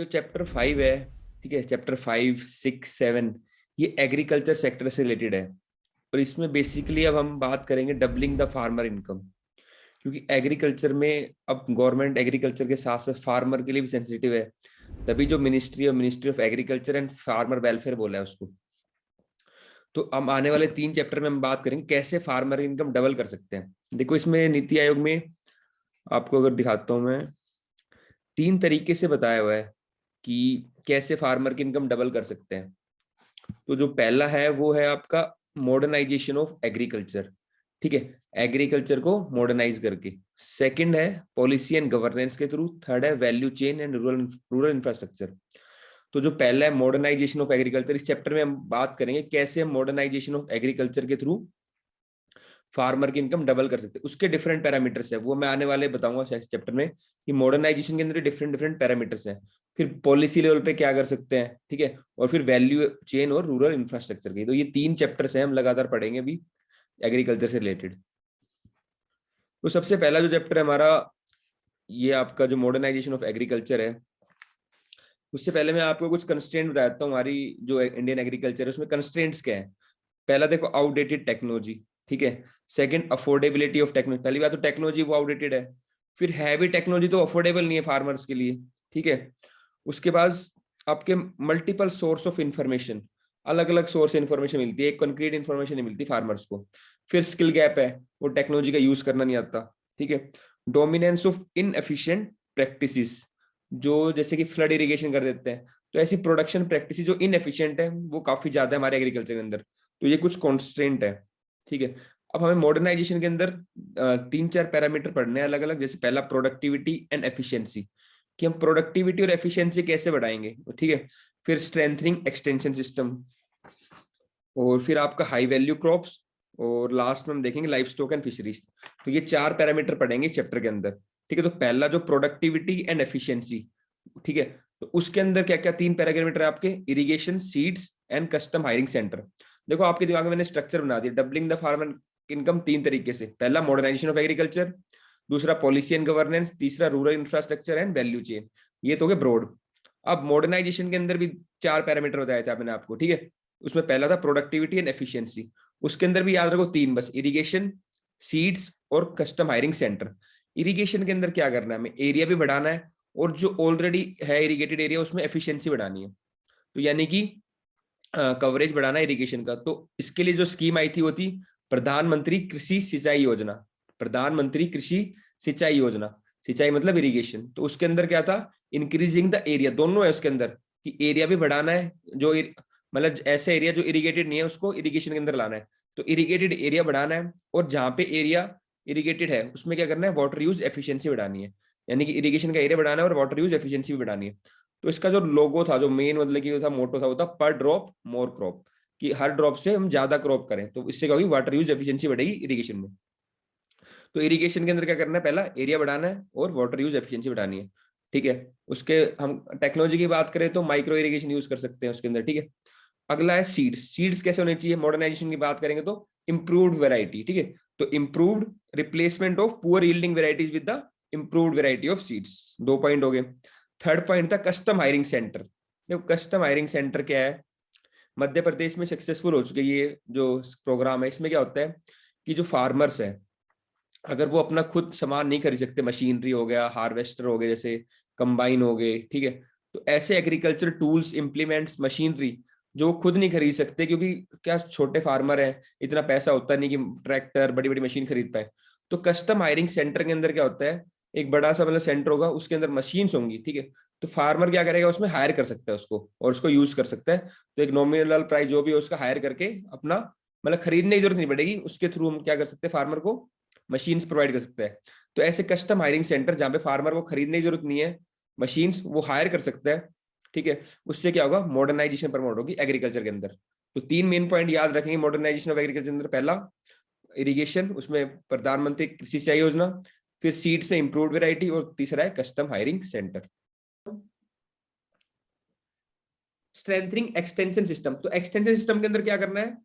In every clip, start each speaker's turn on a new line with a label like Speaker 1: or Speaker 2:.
Speaker 1: जो चैप्टर 5 है, ठीक है, चैप्टर 5, 6, 7 ये एग्रीकल्चर सेक्टर से रिलेटेड है। और इसमें बेसिकली अब हम बात करेंगे डबलिंग द फार्मर इनकम, क्योंकि एग्रीकल्चर में अब गवर्नमेंट एग्रीकल्चर के साथ साथ फार्मर के लिए भी सेंसिटिव है। तभी जो ministry of agriculture and farmer welfare बोला है उसको। तो हम आने वाले 3 चैप्टर में हम बात करेंगे कैसे फार्मर इनकम डबल कर सकते हैं। देखो, इसमें नीति आयोग में आपको अगर दिखाता हूं मैं, 3 तरीके से बताया हुआ है कि कैसे फार्मर की इनकम डबल कर सकते हैं। तो जो पहला है वो है आपका मॉडर्नाइजेशन ऑफ एग्रीकल्चर, ठीक है, एग्रीकल्चर को मॉडर्नाइज करके। सेकंड है पॉलिसी एंड गवर्नेंस के थ्रू। थर्ड है value chain and rural infrastructure. तो जो पहला है मॉडर्नाइजेशन ऑफ एग्रीकल्चर, इस चैप्टर में हम बात करेंगे कैसे हम मॉडर्नाइजेशन ऑफ एग्रीकल्चर के थ्रू फार्मर की इनकम डबल कर सकते हैं। उसके डिफरेंट पैरामीटर्स है, वो मैं आने वाले बताऊंगा चैप्टर में कि मॉडर्नाइजेशन के अंदर डिफरेंट डिफरेंट पैरामीटर्स हैं। फिर पॉलिसी लेवल पे क्या कर सकते हैं, ठीक है, और फिर वैल्यू चेन और रूरल इंफ्रास्ट्रक्चर की। तो ये 3 चैप्टर्स हैं, हम लगातार पढ़ेंगे अभी एग्रीकल्चर से रिलेटेड। तो सबसे पहला जो चैप्टर है हमारा, ये आपका जो मॉडर्नाइजेशन ऑफ एग्रीकल्चर है। उससे पहले मैं आपको कुछ कंस्ट्रेंट बताता हूँ। हमारी जो इंडियन एग्रीकल्चर है उसमें कंस्ट्रेंट्स क्या है। पहला देखो, आउटडेटेड टेक्नोलॉजी, ठीक है। Second, affordability of technology. पहली बात तो टेक्नोलॉजी वो आउटडेटेड है। फिर हैवी टेक्नोलॉजी तो अफोर्डेबल नहीं है फार्मर्स के लिए, ठीक है। उसके बाद आपके मल्टीपल सोर्स ऑफ इंफॉर्मेशन, अलग अलग सोर्स इन्फॉर्मेशन मिलती है, एक कंक्रीट इन्फॉर्मेशन नहीं मिलती फार्मर्स को। फिर स्किल गैप है, वो टेक्नोलॉजी का यूज करना नहीं आता, ठीक है। डोमिनेंस ऑफ इनएफिशिएंट प्रैक्टिसेस, जो जैसे कि फ्लड इरिगेशन कर देते हैं, तो ऐसी प्रोडक्शन प्रैक्टिस जो इनएफिशिएंट है वो काफी ज्यादा है हमारे एग्रीकल्चर के अंदर। तो ये कुछ कॉन्स्ट्रेंट है, ठीक है। अब हमें मॉडर्नाइजेशन के अंदर 3-4 पैरामीटर पढ़ने हैं अलग अलग। जैसे पहला प्रोडक्टिविटी एंड एफिशिएंसी, कि हम प्रोडक्टिविटी और एफिशिएंसी कैसे बढ़ाएंगे, ठीक है। फिर स्ट्रेंथनिंग एक्सटेंशन सिस्टम, और फिर आपका हाई वैल्यू क्रॉप्स, और लास्ट में हम देखेंगे लाइफ स्टॉक एंड फिशरीज। तो ये 4 पैरामीटर पढ़ेंगे इस चैप्टर के अंदर, ठीक है। तो पहला जो प्रोडक्टिविटी एंड एफिशिएंसी, ठीक है, तो उसके अंदर क्या क्या 3 पैरामीटर है आपके, irrigation, seeds and custom hiring centre. देखो आपके दिमाग में मैंने स्ट्रक्चर बना दिया, डबलिंग द फार्मर इनकम 3 तरीके से। पहला मॉडर्नाइजेशन ऑफ एग्रीकल्चर, दूसरा पॉलिसी एंड गवर्नेंस, तीसरा rural infrastructure and value chain. ये तो हो गए ब्रॉड। अब मॉडर्नाइजेशन के अंदर भी 4 पैरामीटर बताए थे मैंने आपको, ठीक है। उसमें पहला था प्रोडक्टिविटी एंड एफिशिएंसी। उसके अंदर भी याद रखो 3 बस, इरिगेशन, सीड्स और कस्टम हायरिंग सेंटर। इरिगेशन के अंदर क्या करना है, हमें एरिया भी बढ़ाना है, और जो ऑलरेडी है इरिगेटेड एरिया उसमें एफिशिएंसी बढ़ानी है। तो यानी कि कवरेज बढ़ाना है इरिगेशन का। तो इसके लिए जो स्कीम आई थी वो थी प्रधानमंत्री कृषि सिंचाई योजना। प्रधानमंत्री कृषि सिंचाई योजना, सिंचाई मतलब इरिगेशन। तो उसके अंदर क्या था, इंक्रीजिंग द एरिया, दोनों है उसके अंदर, कि एरिया भी बढ़ाना है, जो मतलब ऐसे एरिया जो इरिगेटेड नहीं है उसको इरिगेशन के अंदर लाना है। तो इरिगेटेड एरिया बढ़ाना है, और जहां पे एरिया इरिगेटेड है उसमें क्या करना है, वाटर यूज एफिशिएंसी बढ़ानी है। यानी कि इरिगेशन का एरिया बढ़ाना है और वाटर यूज एफिशिएंसी भी बढ़ानी है। तो इसका जो लोगो था, जो मेन मतलब कि था मोटो था, वो था पर ड्रॉप मोर क्रॉप, कि हर ड्रॉप से हम ज्यादा क्रॉप करें। तो इससे क्या होगी, वाटर यूज एफिशिएंसी बढ़ेगी इरिगेशन में। तो इरिगेशन के अंदर क्या करना है, पहला एरिया बढ़ाना है और वाटर यूज एफिशिएंसी बढ़ानी है, ठीक है। उसके हम टेक्नोलॉजी की बात करें तो माइक्रो इरिगेशन यूज कर सकते हैं उसके अंदर, ठीक है। अगला है सीड्स। सीड्स कैसे होने चाहिए, मॉडर्नाइजेशन की बात करेंगे तो इंप्रूव्ड वेराइटी, ठीक है। तो improved replacement of poor yielding varieties with the improved variety of seeds. 2 point हो गए। थर्ड पॉइंट था कस्टम हायरिंग सेंटर। देखो कस्टम हायरिंग सेंटर क्या है, मध्य प्रदेश में सक्सेसफुल हो चुके ये जो प्रोग्राम है। इसमें क्या होता है कि जो फार्मर्स है, अगर वो अपना खुद सामान नहीं खरीद सकते, मशीनरी हो गया, हार्वेस्टर हो गए, जैसे कंबाइन हो गए, ठीक है, तो ऐसे एग्रीकल्चर टूल्स, इंप्लीमेंट्स, मशीनरी जो वो खुद नहीं खरीद सकते, क्योंकि क्या छोटे फार्मर हैं, इतना पैसा होता नहीं कि ट्रैक्टर, बड़ी बड़ी मशीन खरीद पाए। तो कस्टम हायरिंग सेंटर के अंदर क्या होता है, एक बड़ा सा मतलब सेंटर होगा, उसके अंदर मशीन्स होंगी, ठीक है। तो फार्मर क्या करेगा, उसमें हायर कर सकता है उसको, और उसको यूज कर सकता है। तो एक नॉमिनल प्राइस जो भी है उसका हायर करके अपना मतलब खरीदने की जरूरत नहीं पड़ेगी, उसके थ्रू हम क्या कर सकते हैं, फार्मर को मशीन्स प्रोवाइड कर सकता है। तो ऐसे कस्टम हायरिंग सेंटर जहां पे फार्मर को खरीदने की जरूरत नहीं है, मशीन्स वो हायर कर सकता है, ठीक है। उससे क्या होगा, मॉडर्नाइजेशन प्रमोट होगी एग्रीकल्चर के अंदर। तो 3 मेन पॉइंट याद रखेंगे मॉडर्नाइजेशन ऑफ एग्रीकल्चर के अंदर। पहला इरिगेशन, उसमें प्रधानमंत्री कृषि सिंचाई योजना, फिर सीड्स में इंप्रूव्ड वेराइटी, और तीसरा है custom hiring centre. Strengthening extension system. तो एक्सटेंशन सिस्टम के अंदर क्या करना है,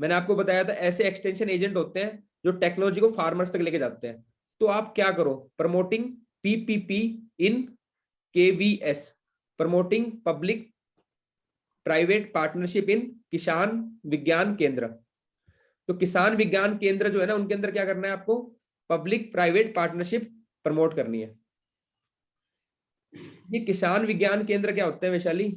Speaker 1: मैंने आपको बताया था ऐसे एक्सटेंशन एजेंट होते हैं जो टेक्नोलॉजी को फार्मर्स तक लेके जाते हैं। तो आप क्या करो, promoting PPP in KVS, promoting public private partnership in Kisan Vigyan केंद्र। तो किसान विज्ञान केंद्र जो है ना, उनके अंदर क्या करना है आपको, पब्लिक प्राइवेट पार्टनरशिप प्रमोट करनी है। ये किसान विज्ञान केंद्र क्या होते हैं वैशाली?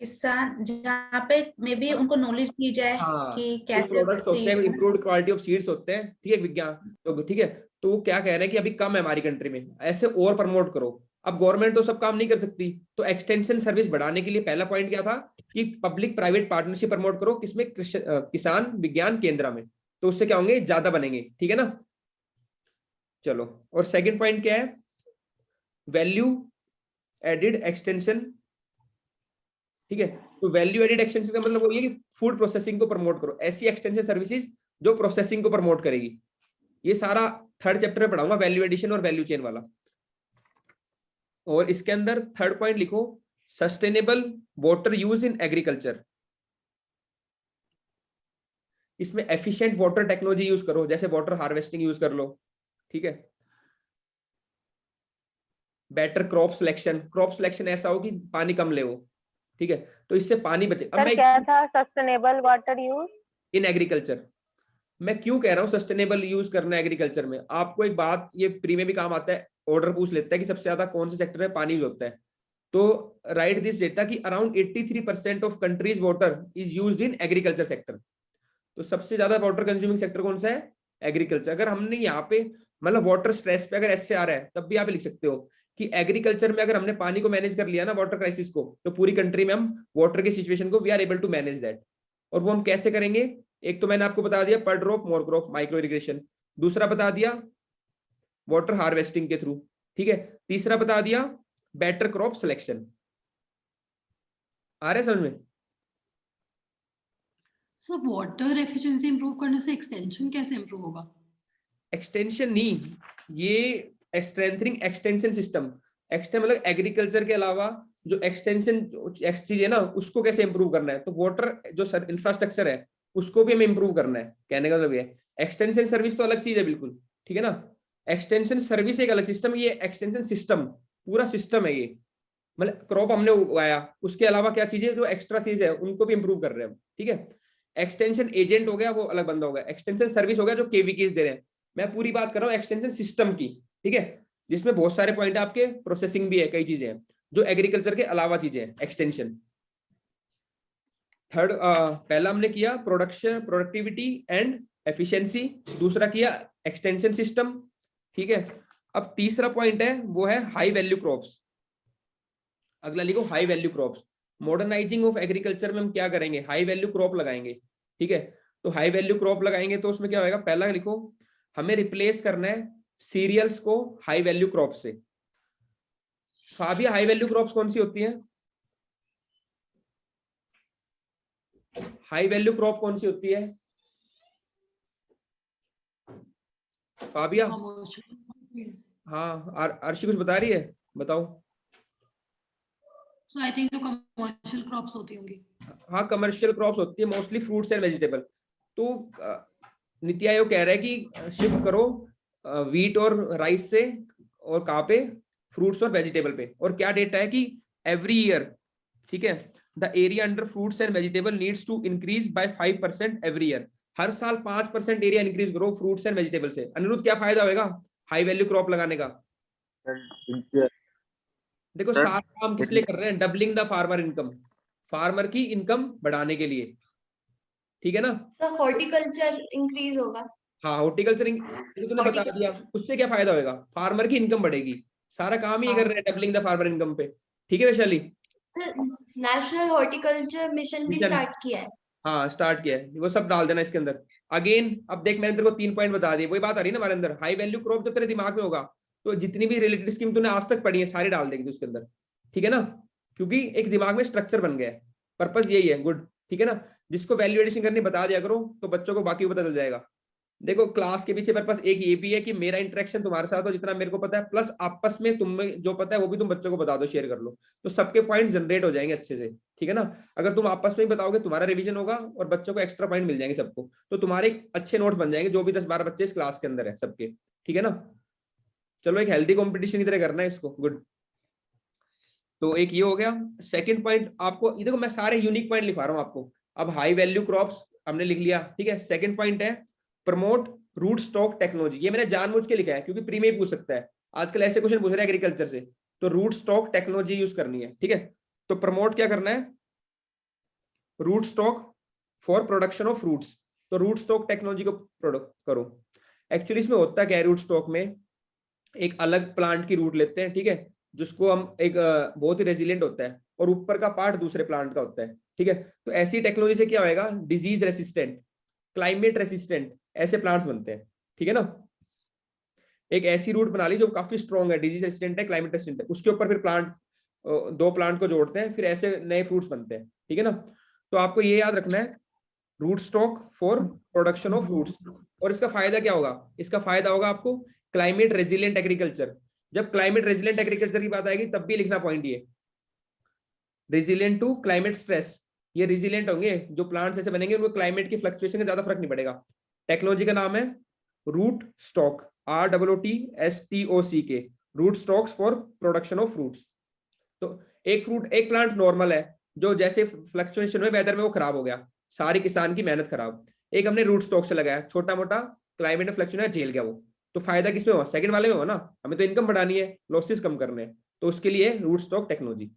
Speaker 2: किसान जहाँ पे मे बी उनको नॉलेज दी जाए
Speaker 1: हाँ,
Speaker 2: कि
Speaker 1: कुछ
Speaker 2: कैसे
Speaker 1: प्रोडक्ट्स होते हैं,
Speaker 2: seeds.
Speaker 1: Improved quality of seeds होते हैं, ठीक है, विज्ञान। तो ठीक है, तो वो क्या कह रहे हैं कि अभी कम है हमारी कंट्री में, ऐसे और प्रमोट करो। अब गवर्नमेंट तो सब काम नहीं कर सकती, तो एक्सटेंशन सर्विस बढ़ाने के लिए पहला पॉइंट क्या था कि पब्लिक प्राइवेट पार्टनरशिप प्रमोट करो, किसमें, किसान विज्ञान केंद्र में। तो उससे क्या होंगे, ज्यादा बनेंगे, ठीक है ना। चलो, और सेकंड पॉइंट क्या है, वैल्यू एडिड एक्सटेंशन, ठीक है। तो वैल्यू एडिड एक्सटेंशन का मतलब वही है कि फूड प्रोसेसिंग को प्रमोट करो, ऐसी एक्सटेंशन सर्विसेज जो प्रोसेसिंग को प्रमोट करेगी। ये सारा थर्ड चैप्टर में पढ़ाऊंगा, वैल्यू एडिशन और वैल्यू चेन वाला। और इसके अंदर थर्ड पॉइंट लिखो, sustainable water use in agriculture. इसमें एफिशिएंट वाटर टेक्नोलॉजी यूज करो, जैसे वाटर हार्वेस्टिंग यूज कर लो, ठीक है। Better crop selection, crop selection ऐसा हो कि पानी कम ले वो, ठीक है, तो इससे पानी बचे। अब
Speaker 3: सर
Speaker 1: मैं
Speaker 3: क्या था sustainable water use
Speaker 1: in agriculture, मैं क्यों कह रहा हूँ सस्टेनेबल यूज करना एग्रीकल्चर में, आपको एक बात ये प्री में भी काम आता है, ऑर्डर पूछ लेता है कि सबसे ज्यादा कौन से सेक्टर में पानी यूज होता है। तो राइट दिस डेटा कि around 83% of countries water is used in agriculture sector. तो सबसे ज्यादा वाटर कंज्यूमिंग सेक्टर कौन सा है, एग्रीकल्चर। अगर हमने यहाँ पे मतलब वाटर स्ट्रेस पे अगर ऐसे आ रहा है, तब भी आप लिख सकते हो कि एग्रीकल्चर में अगर हमने पानी को मैनेज कर लिया ना, वाटर क्राइसिस को, तो पूरी कंट्री में हम वाटर की सिचुएशन को we are able to manage that. और वो हम कैसे करेंगे, एक तो मैंने आपको बता दिया पर drop more crop micro irrigation, दूसरा बता दिया वाटर हार्वेस्टिंग के थ्रू, ठीक है, तीसरा बता दिया बेटर क्रॉप सिलेक्शन। आ रहे समझ में?
Speaker 4: सो वाटर एफिशिएंसी इंप्रूव करने से एक्सटेंशन कैसे इंप्रूव होगा?
Speaker 1: एक्सटेंशन नहीं, ये स्ट्रेंथनिंग एक्सटेंशन सिस्टम। एक्सटेंशन मतलब एग्रीकल्चर के अलावा जो एक्सटेंशन चीज है ना, उसको कैसे इंप्रूव करना है। तो वाटर जो इंफ्रास्ट्रक्चर है उसको भी हमें इंप्रूव करना है, कहने का मतलब है। एक्सटेंशन सर्विस तो अलग चीज है बिल्कुल, ठीक है ना। एक्सटेंशन सर्विस एक अलग सिस्टम, ये एक्सटेंशन सिस्टम पूरा सिस्टम है ये। मतलब क्रॉप हमने उगाया, उसके अलावा क्या चीजें जो एक्स्ट्रा चीज है उनको भी इंप्रूव कर रहे हैं हम, ठीक है। एक्सटेंशन एजेंट हो गया, वो अलग बंदा हो गया। एक्सटेंशन सर्विस हो गया जो केवीकीज दे रहे हैं। मैं पूरी बात कर रहा हूँ एक्सटेंशन सिस्टम की, ठीक है, जिसमें बहुत सारे पॉइंट है आपके, प्रोसेसिंग भी है, कई चीजें हैं जो एग्रीकल्चर के अलावा चीजें हैं एक्सटेंशन। थर्ड, पहला हमने किया प्रोडक्शन प्रोडक्टिविटी एंड एफिशिएंसी, दूसरा किया एक्सटेंशन सिस्टम, ठीक है। अब तीसरा पॉइंट है वो है हाई वैल्यू क्रॉप्स। अगला लिखो high value crops. Modernising of agriculture में हम क्या करेंगे, हाई वैल्यू क्रॉप लगाएंगे, ठीक है। तो हाई वैल्यू क्रॉप लगाएंगे तो उसमें क्या होगा, पहला लिखो हमें रिप्लेस करना है सीरियल्स को हाई वैल्यू क्रॉप से। फाबिया हाई वैल्यू क्रॉप्स कौन सी होती हैं, हाई वैल्यू क्रॉप कौन सी होती है फाबिया? हाँ, अर्शी कुछ बता रही है, बताओ।
Speaker 4: सो आई थिंक तो कमर्शियल क्रॉप्स होती होंगी।
Speaker 1: हाँ, कमर्शियल क्रॉप्स होती है मोस्टली, फ्रूट्स एंड वेजिटेबल। तो नीति आयोग कह रहा है कि शिफ्ट करो व्हीट और राइस से, और कहाँ पे, फ्रूट्स और वेजिटेबल पे। और क्या डेटा है कि एवरी ईयर, ठीक है, the area under fruits and vegetable needs to increase by 5% every year. हर साल 5% एरिया इंक्रीज करो फ्रूट्स एंड वेजिटेबल से। अनिरुद्ध क्या फायदा होगा हाई वैल्यू क्रॉप लगाने का? देखो सारा काम किस लिए कर रहे हैं, doubling the farmer income, farmer की इनकम बढ़ाने के लिए, ठीक है ना।
Speaker 5: तो हॉर्टिकल्चर इंक्रीज होगा।
Speaker 1: हाँ, हॉर्टिकल्चर तूने बता दिया, उससे क्या फायदा होगा, फार्मर की इनकम बढ़ेगी। सारा काम ही कर रहे हैं डबलिंग द फार्मर इनकम पे, ठीक है वैशाली।
Speaker 5: नेशनल हॉर्टिकल्चर मिशन भी स्टार्ट किया है।
Speaker 1: हाँ, स्टार्ट किया है, वो सब डाल देना इसके अंदर। अगेन अब देख, मैंने तेरे को 3 पॉइंट बता दिए, वही बात आ रही है ना हमारे अंदर, हाई वैल्यू क्रॉप जब तेरे दिमाग में होगा तो जितनी भी रिलेटेड स्कीम तूने आज तक पढ़ी है सारी डाल देगी उसके अंदर, ठीक है ना। क्योंकि एक दिमाग में स्ट्रक्चर बन गया है, पर्पस यही है, गुड, ठीक है ना। जिसको वैल्यू एडिशन करनी बता दिया करो तो बच्चों को बाकी पता चल जाएगा। देखो क्लास के पीछे पर्पस एक ये भी है कि मेरा इंटरेक्शन तुम्हारे साथ हो, जितना मेरे को पता है, प्लस आपस में तुम्हें जो पता है वो भी तुम बच्चों को बता दो, शेयर कर लो, तो सबके पॉइंट जनरेट हो जाएंगे अच्छे से, ठीक है ना। अगर तुम आपस में ही बताओगे तुम्हारा रिवीजन होगा और बच्चों को एक्स्ट्रा पॉइंट मिल जाएंगे सबको, तो तुम्हारे अच्छे नोट्स बन जाएंगे, जो भी 10-12 बच्चे इस क्लास के अंदर है सबके, ठीक है ना। चलो, एक हेल्दी कॉम्पिटिशन की तरह करना है इसको, गुड। तो एक ये हो गया। सेकंड पॉइंट आपको, ये देखो मैं सारे यूनिक पॉइंट लिखवा रहा हूँ आपको। अब हाई वैल्यू क्रॉप्स हमने लिख लिया, ठीक है। सेकंड पॉइंट है प्रमोट रूट स्टॉक टेक्नोलॉजी। ये मैंने जानबूझ के लिखा है क्योंकि प्री में ही पूछ सकता है, आजकल ऐसे क्वेश्चन पूछ रहे हैं एग्रीकल्चर से, तो रूट स्टॉक टेक्नोलॉजी यूज करनी है, ठीक है। तो प्रमोट क्या करना है, root stock for production of fruits, तो रूट स्टॉक टेक्नोलॉजी को प्रोडक्ट करो। एक्चुअली इसमें होता क्या है, रूट स्टॉक में एक अलग प्लांट की रूट लेते हैं, ठीक है, जिसको हम एक बहुत ही रेजिलिएंट होता है, और ऊपर का पार्ट दूसरे प्लांट का होता है, ठीक है। तो ऐसी टेक्नोलॉजी से क्या होएगा, डिजीज रेसिस्टेंट, क्लाइमेट रेसिस्टेंट ऐसे प्लांट्स बनते हैं, ठीक है ना। एक ऐसी रूट बना ली जो काफी स्ट्रॉन्ग है, डिजीज रेसिस्टेंट है, क्लाइमेट रेसिस्टेंट है, उसके ऊपर फिर प्लांट, दो प्लांट को जोड़ते हैं, फिर ऐसे नए फ्रूट्स बनते हैं, ठीक है ना। तो आपको ये याद रखना है, root stock for production of fruits. और इसका फायदा क्या होगा, इसका फायदा होगा आपको क्लाइमेट रेजिलिएंट एग्रीकल्चर। जब क्लाइमेट रेजिलिएंट एग्रीकल्चर की बात आएगी तब भी लिखना पॉइंट ये, रेजिलिएंट टू क्लाइमेट स्ट्रेस। ये रेजिलिएंट होंगे जो प्लांट्स ऐसे बनेंगे उनको क्लाइमेट की फ्लक्चुएशन का ज्यादा फर्क नहीं पड़ेगा। टेक्नोलॉजी का नाम है root stock, ROOTSTOCK, root stocks for production of fruits. तो एक प्लांट नॉर्मल है, जो जैसे फ्लक्चुएशन हुए वेदर में वो खराब हो गया, सारी किसान की मेहनत खराब। एक हमने रूट स्टॉक से लगाया, छोटा मोटा क्लाइमेट में फ्लक्चुएशन झेल गया वो, तो फायदा किसमें हुआ, सेकंड वाले में हुआ ना। हमें तो इनकम बढ़ानी है, लॉसेस कम करने हैं, तो उसके लिए रूट स्टॉक टेक्नोलॉजी,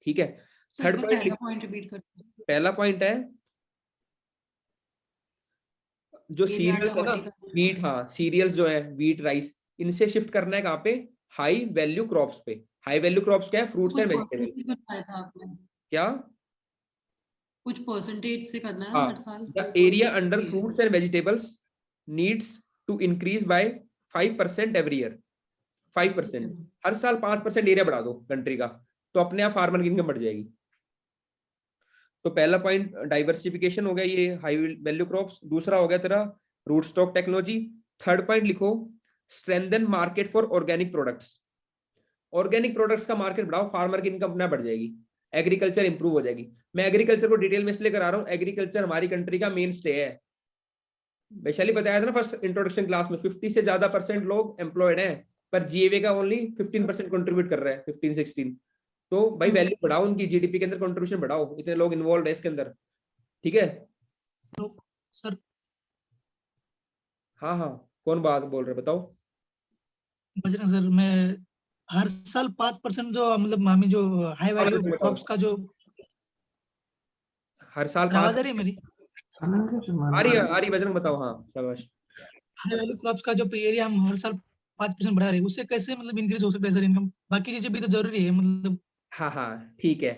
Speaker 1: ठीक है। थर्ड पॉइंट
Speaker 4: रिपीट कर।
Speaker 1: पहला पॉइंट है जो सीरियल्स है ना, व्हीट, हाँ सीरियल्स जो है व्हीट राइस, इनसे शिफ्ट करना है कहाँ पे, हाई वैल्यू क्रॉप्स पे। हाई वैल्यू क्रॉप्स क्या है, फ्रूट्स एंड वेजिटेबल।
Speaker 4: बताया था आपने,
Speaker 1: क्या
Speaker 4: कुछ परसेंटेज से करना है
Speaker 1: हाँ,
Speaker 4: हर साल।
Speaker 1: The area under fruits and vegetables needs to increase by 5% every year. 5%, हर साल 5% एरिया बढ़ा दो कंट्री का, तो अपने आप फार्मर की इनकम बढ़ जाएगी। तो पहला पॉइंट डाइवर्सिफिकेशन हो गया, ये हाई वैल्यू क्रॉप्स। दूसरा हो गया तेरा root stock technology. Third point लिखो strengthen market for organic products. Organic products का मार्केट बढ़ाओ, फार्मर की इनकम अपना बढ़ जाएगी, एग्रीकल्चर इंप्रूव हो जाएगी। मैं एग्रीकल्चर को डिटेल में इसलिए करा रहा हूँ, एग्रीकल्चर हमारी कंट्री का मेन स्टे है। वैशाली बताया था ना फर्स्ट इंट्रोडक्शन क्लास में, 50 से ज्यादा % लोग एम्प्लॉयड हैं, पर जीएवी का ओनली 15% कंट्रीब्यूट कर रहा है, 15-16। तो भाई वैल्यू बढ़ाओ, उनकी जीडीपी के अंदर कंट्रीब्यूशन बढ़ाओ, इतने लोग इन्वॉल्व है इसके अंदर, ठीक है।
Speaker 6: तो सर,
Speaker 1: हाँ हाँ, कौन बात बोल रहे बताओ।
Speaker 6: बजरंग सर, मैं हर साल 5% जो मतलब हमें जो हाई वैल्यू क्रॉप्स का जो,
Speaker 1: हर साल
Speaker 6: आवाज आ रही है मेरी,
Speaker 1: आ रही बजरंग बताओ। हाँ शाबाश।
Speaker 6: हाई वैल्यू क्रॉप्स का जो एरिया हम हर साल 5% बढ़ा रहे हैं, उससे कैसे मतलब इंक्रीज हो सकता है सर इनकम? बाकी चीजें भी तो जरूरी है, मतलब
Speaker 1: हाँ हाँ ठीक है,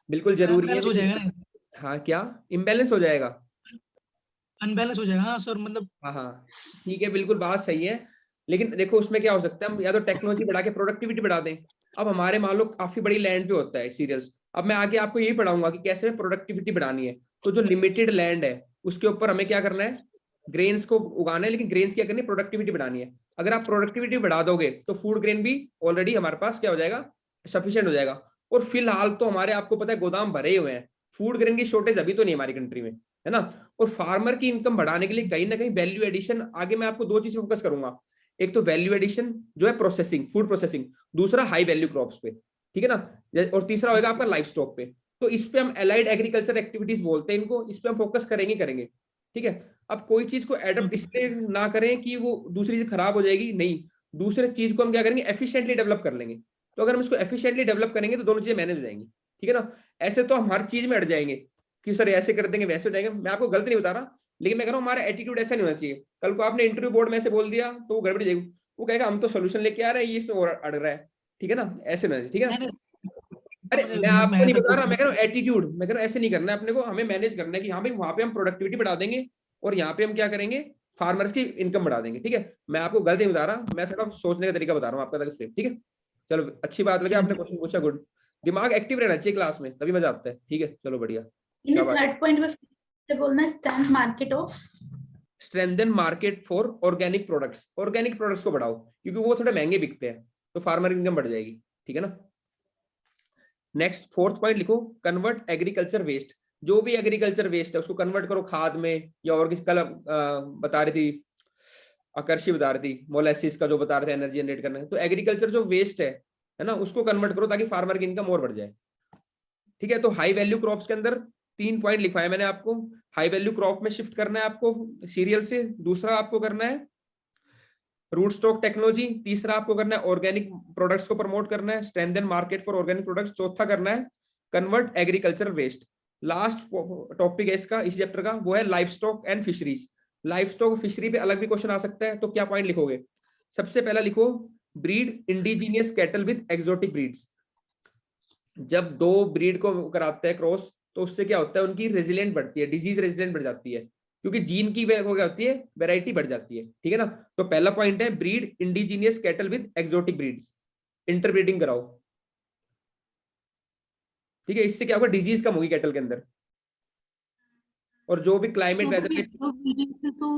Speaker 1: बिल्कुल जरूरी है,
Speaker 6: अनबैलेंस हो जाएगा ना,
Speaker 1: हाँ क्या इम्बैलेंस हो जाएगा।
Speaker 6: अनबैलेंस हो जाएगा। हाँ सर, मतलब
Speaker 1: हाँ हाँ ठीक है, बिल्कुल बात सही है। लेकिन देखो उसमें क्या हो सकता है, हम या तो टेक्नोलॉजी बढ़ा के प्रोडक्टिविटी बढ़ा दें। अब हमारे मान लो काफी बड़ी लैंड पे होता है सीरियल्स, अब मैं आगे आपको यही पढ़ाऊंगा कि कैसे प्रोडक्टिविटी बढ़ानी है। तो जो लिमिटेड लैंड है उसके ऊपर हमें क्या करना है, ग्रेन्स को उगाना है, लेकिन ग्रेन्स क्या करनी है, प्रोडक्टिविटी बढ़ानी है। अगर आप प्रोडक्टिविटी बढ़ा दोगे तो फूड ग्रेन भी ऑलरेडी हमारे पास क्या हो जाएगा, सफिशिएंट हो जाएगा। और फिलहाल तो हमारे आपको पता है गोदाम भरे हुए हैं, फूड ग्रेन की शॉर्टेज अभी तो नहीं हमारी कंट्री में, है ना। और फार्मर की इनकम बढ़ाने के लिए कहीं ना कहीं वैल्यू एडिशन, आगे मैं आपको दो चीज फोकस करूंगा, एक तो वैल्यू एडिशन जो है प्रोसेसिंग, फूड प्रोसेसिंग, दूसरा हाई वैल्यू क्रॉप्स पे, ठीक है ना, और तीसरा होगा आपका लाइफ स्टॉक पे। तो इस पे हम एलाइड एग्रीकल्चर एक्टिविटीज बोलते हैं इनको, इस पे हम फोकस करेंगे, ठीक है। अब कोई चीज को एडप्ट इसलिए ना करें कि वो दूसरी चीज खराब हो जाएगी, नहीं, दूसरे चीज को हम क्या करेंगे, एफिशिएंटली डेवलप कर लेंगे। तो अगर हम इसको एफिशिएंटली डेवलप करेंगे तो दोनों चीजें मैनेज हो जाएंगी, ठीक है ना। ऐसे तो हम हर चीज में अट जाएंगे कि सर ऐसे कर देंगे वैसे हो जाएंगे। मैं आपको गलत नहीं बता रहा, लेकिन मैं कह रहा हूँ हमारा एटीट्यूड ऐसा नहीं होना चाहिए। कल को आपने इंटरव्यू बोर्ड में ऐसे बोल दिया तो वो गड़बड़ जाएगी, वो कहेगा हम तो सोल्यूशन लेके आ रहे हैं, ये इसमें और अड़ रहा है, ठीक है ना, ऐसे ना, ठीक है ना। अरे मैं आपको नहीं बता रहा, मैं कह रहा हूँ एटीट्यूड, मैं कह रहा हूँ ऐसे नहीं करना है अपने को, हमें मैनेज करना है कि हाँ भाई वहां पे हम प्रोडक्टिविटी बढ़ा देंगे और यहाँ पे हम क्या करेंगे, फार्मर्स की इनकम बढ़ा देंगे, ठीक है। मैं आपको गलत नहीं बता रहा, मैं थोड़ा सोचने का तरीका बता रहा हूँ आपका, ठीक है। चलो अच्छी बात लगी, आपने क्वेश्चन पूछा, गुड। दिमाग एक्टिव रहना चाहिए क्लास में, तभी मजा आता है, ठीक है। चलो बढ़िया।
Speaker 2: थर्ड पॉइंट में बोलना strength market of,
Speaker 1: strengthen market for organic products. Organic products को बढ़ाओ क्योंकि वो थोड़े महंगे बिकते हैं, तो फार्मर इनकम बढ़ जाएगी, ठीक है ना। नेक्स्ट फोर्थ पॉइंट लिखो कन्वर्ट एग्रीकल्चर वेस्ट। जो भी एग्रीकल्चर वेस्ट है उसको कन्वर्ट करो खाद में, या और किस कल बता रही थी आकर्षी बता रही थी मोलेसिस का जो बता रहे थे एनर्जी जनरेट करना है। तो एग्रीकल्चर जो वेस्ट है है ना, उसको कन्वर्ट करो ताकि फार्मर की इनकम और बढ़ जाए। ठीक है, तो हाई वैल्यू क्रॉप्स के अंदर 3 पॉइंट लिखवाए मैंने आपको। हाई वैल्यू क्रॉप में शिफ्ट करना है आपको सीरियल से, दूसरा आपको करना है रूट स्टॉक टेक्नोलॉजी, तीसरा आपको करना है ऑर्गेनिक प्रोडक्ट्स को प्रमोट करना है, strengthen market for organic products, चौथा करना है convert agriculture waste. Last topic है इसका, इस चैप्टर का, वो है life stock and fisheries. Life stock fishery पे अलग भी क्वेश्चन आ सकता है, तो क्या पॉइंट लिखोगे? सबसे पहला लिखो breed indigenous cattle with exotic breeds. जब 2 ब्रीड को कराते हैं क्रॉस, तो उससे क्या होता है, उनकी रेजिलेंट बढ़ती है, डिजीज रेजिलेंट बढ़ जाती है, क्योंकि जीन की क्या होती है, वैरायटी बढ़ जाती है। ठीक है ना, तो पहला पॉइंट है breed indigenous cattle with exotic breeds, interbreeding कराओ। ठीक है, इससे क्या होगा, डिजीज कम होगी कैटल के अंदर, और जो भी क्लाइमेट वेदर
Speaker 4: तो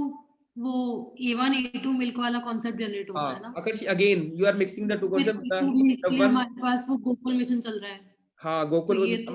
Speaker 4: वो A1 A2 मिल्क वाला कॉन्सेप्ट जनरेट होता है ना।
Speaker 1: Aakarshi, again you are mixing the two concept.
Speaker 4: हमारे पास वो गोकुल मिशन चल रहा है।
Speaker 1: हाँ गोकुल,
Speaker 4: तो ये तो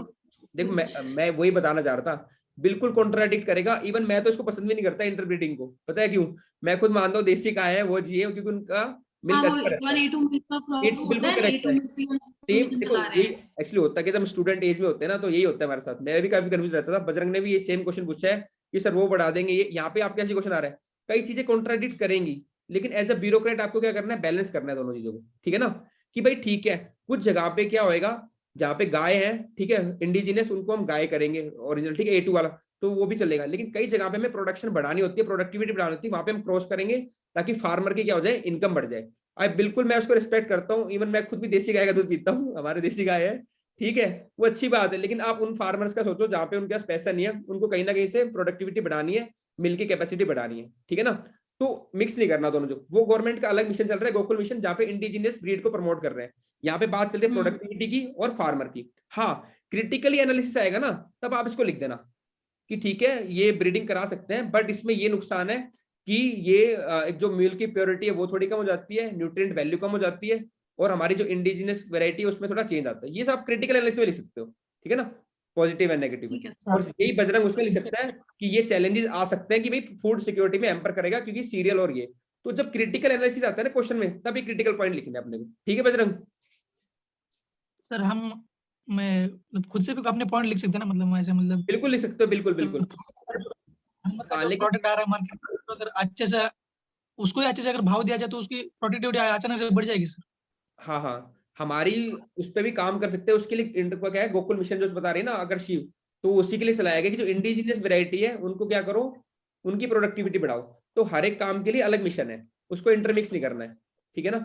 Speaker 1: देखो मैं वही बताना चाह रहा था, बिल्कुल कॉन्ट्राडिक्ट करेगा। इवन मैं तो इसको पसंद भी नहीं करता इंटरब्रीडिंग को, पता है क्यों? मैं खुद मानता हूँ देसी गाय है वो जिए, क्योंकि उनका मिल्क अच्छा रहता है।
Speaker 4: A1 A2 मिल्क का प्रॉब्लम होता
Speaker 1: बिल्कुल
Speaker 4: है,
Speaker 1: करेक्ट
Speaker 4: A2
Speaker 1: है।
Speaker 4: मिल्क हम
Speaker 1: सेम
Speaker 4: मिशन
Speaker 1: देखो,
Speaker 4: चला रहे
Speaker 1: ये
Speaker 4: हैं।
Speaker 1: एक्चुअली होता है कि जब स्टूडेंट एज में होते हैं ना, तो यही होता है हमारे साथ। मैं भी काफी कंफ्यूज रहता था, बजरंग ने भी ये सेम क्वेश्चन पूछा है कि सर वो बढ़ा देंगे, ये यहाँ पे आपके ऐसे क्वेश्चन आ रहा है। कई चीजें कॉन्ट्राडिक्ट करेंगी, लेकिन एज अ ब्यूरोक्रेट आपको क्या करना है, बैलेंस करना है दोनों चीजों को। ठीक है ना, कि भाई ठीक है, कुछ जगह पे क्या होएगा, जहाँ पे गाय है, ठीक है, इंडिजिनियस, उनको हम गाय करेंगे ओरिजिनल, ठीक है, A2 वाला, तो वो भी चलेगा। लेकिन कई जगह पे हमें प्रोडक्शन बढ़ानी होती है, प्रोडक्टिविटी बढ़ानी होती है, वहां पे हम क्रॉस करेंगे ताकि फार्मर की क्या हो जाए, इनकम बढ़ जाए। अब बिल्कुल मैं उसको रिस्पेक्ट करता हूँ, इवन मैं खुद भी देसी गाय का दूध पीता हूँ, हमारे देसी गाय है, ठीक है, वो अच्छी बात है। लेकिन आप उन फार्मर्स का सोचो जहाँ पे उनके पास पैसा नहीं है, उनको कहीं ना कहीं से प्रोडक्टिविटी बढ़ानी है, मिल की कैपेसिटी बढ़ानी है। ठीक है ना, तो मिक्स नहीं करना दोनों। जो वो गवर्नमेंट का अलग मिशन चल रहा है गोकुल मिशन, जहाँ पे इंडिजिनियस ब्रीड को प्रमोट कर रहे हैं, यहाँ पे बात चल रही है प्रोडक्टिविटी की और फार्मर की। हाँ, क्रिटिकली एनालिसिस आएगा ना, तब आप इसको लिख देना कि ठीक है ये ब्रीडिंग करा सकते हैं, बट इसमें ये नुकसान है कि ये एक जो मिल्क की प्योरिटी है वो थोड़ी कम हो जाती है, न्यूट्रिएंट वैल्यू कम हो जाती है, और हमारी जो इंडिजिनियस वैरायटी है उसमें थोड़ा चेंज आता है। ये सब क्रिटिकल एनालिसिस में लिख सकते हो। ठीक है ना, पॉजिटिव एंड नेगेटिव में। और यही बजरंग उसमें लिख सकता है कि ये चैलेंजेस आ सकते हैं कि भाई फूड सिक्योरिटी में हैम्पर करेगा, क्योंकि सीरियल और ये, तो जब क्रिटिकल एनालिसिस आता है ना क्वेश्चन में, तभी क्रिटिकल पॉइंट लिखने अपने को। ठीक है बजरंग?
Speaker 6: सर मैं खुद से भी अपने पॉइंट लिख सकते हैं ना, मतलब ऐसे, मतलब
Speaker 1: बिल्कुल लिख सकते हो, बिल्कुल बिल्कुल।
Speaker 6: प्रोडक्ट आ रहा है मार्केट में, तो अगर अच्छे से उसको अच्छे से अगर भाव दिया जाए तो उसकी प्रोडक्टिविटी अचानक से बढ़ जाएगी सर।
Speaker 1: हाँ हाँ, हमारी उस पर भी काम कर सकते हैं। उसके लिए क्या है, गोकुल मिशन जो बता रही है ना अगर शिव, तो उसी के लिए चलाया गया कि जो इंडिजिनियस वैरायटी है उनको क्या करो, उनकी प्रोडक्टिविटी बढ़ाओ। तो हर एक काम के लिए अलग मिशन है, उसको इंटरमिक्स नहीं करना है। ठीक है ना,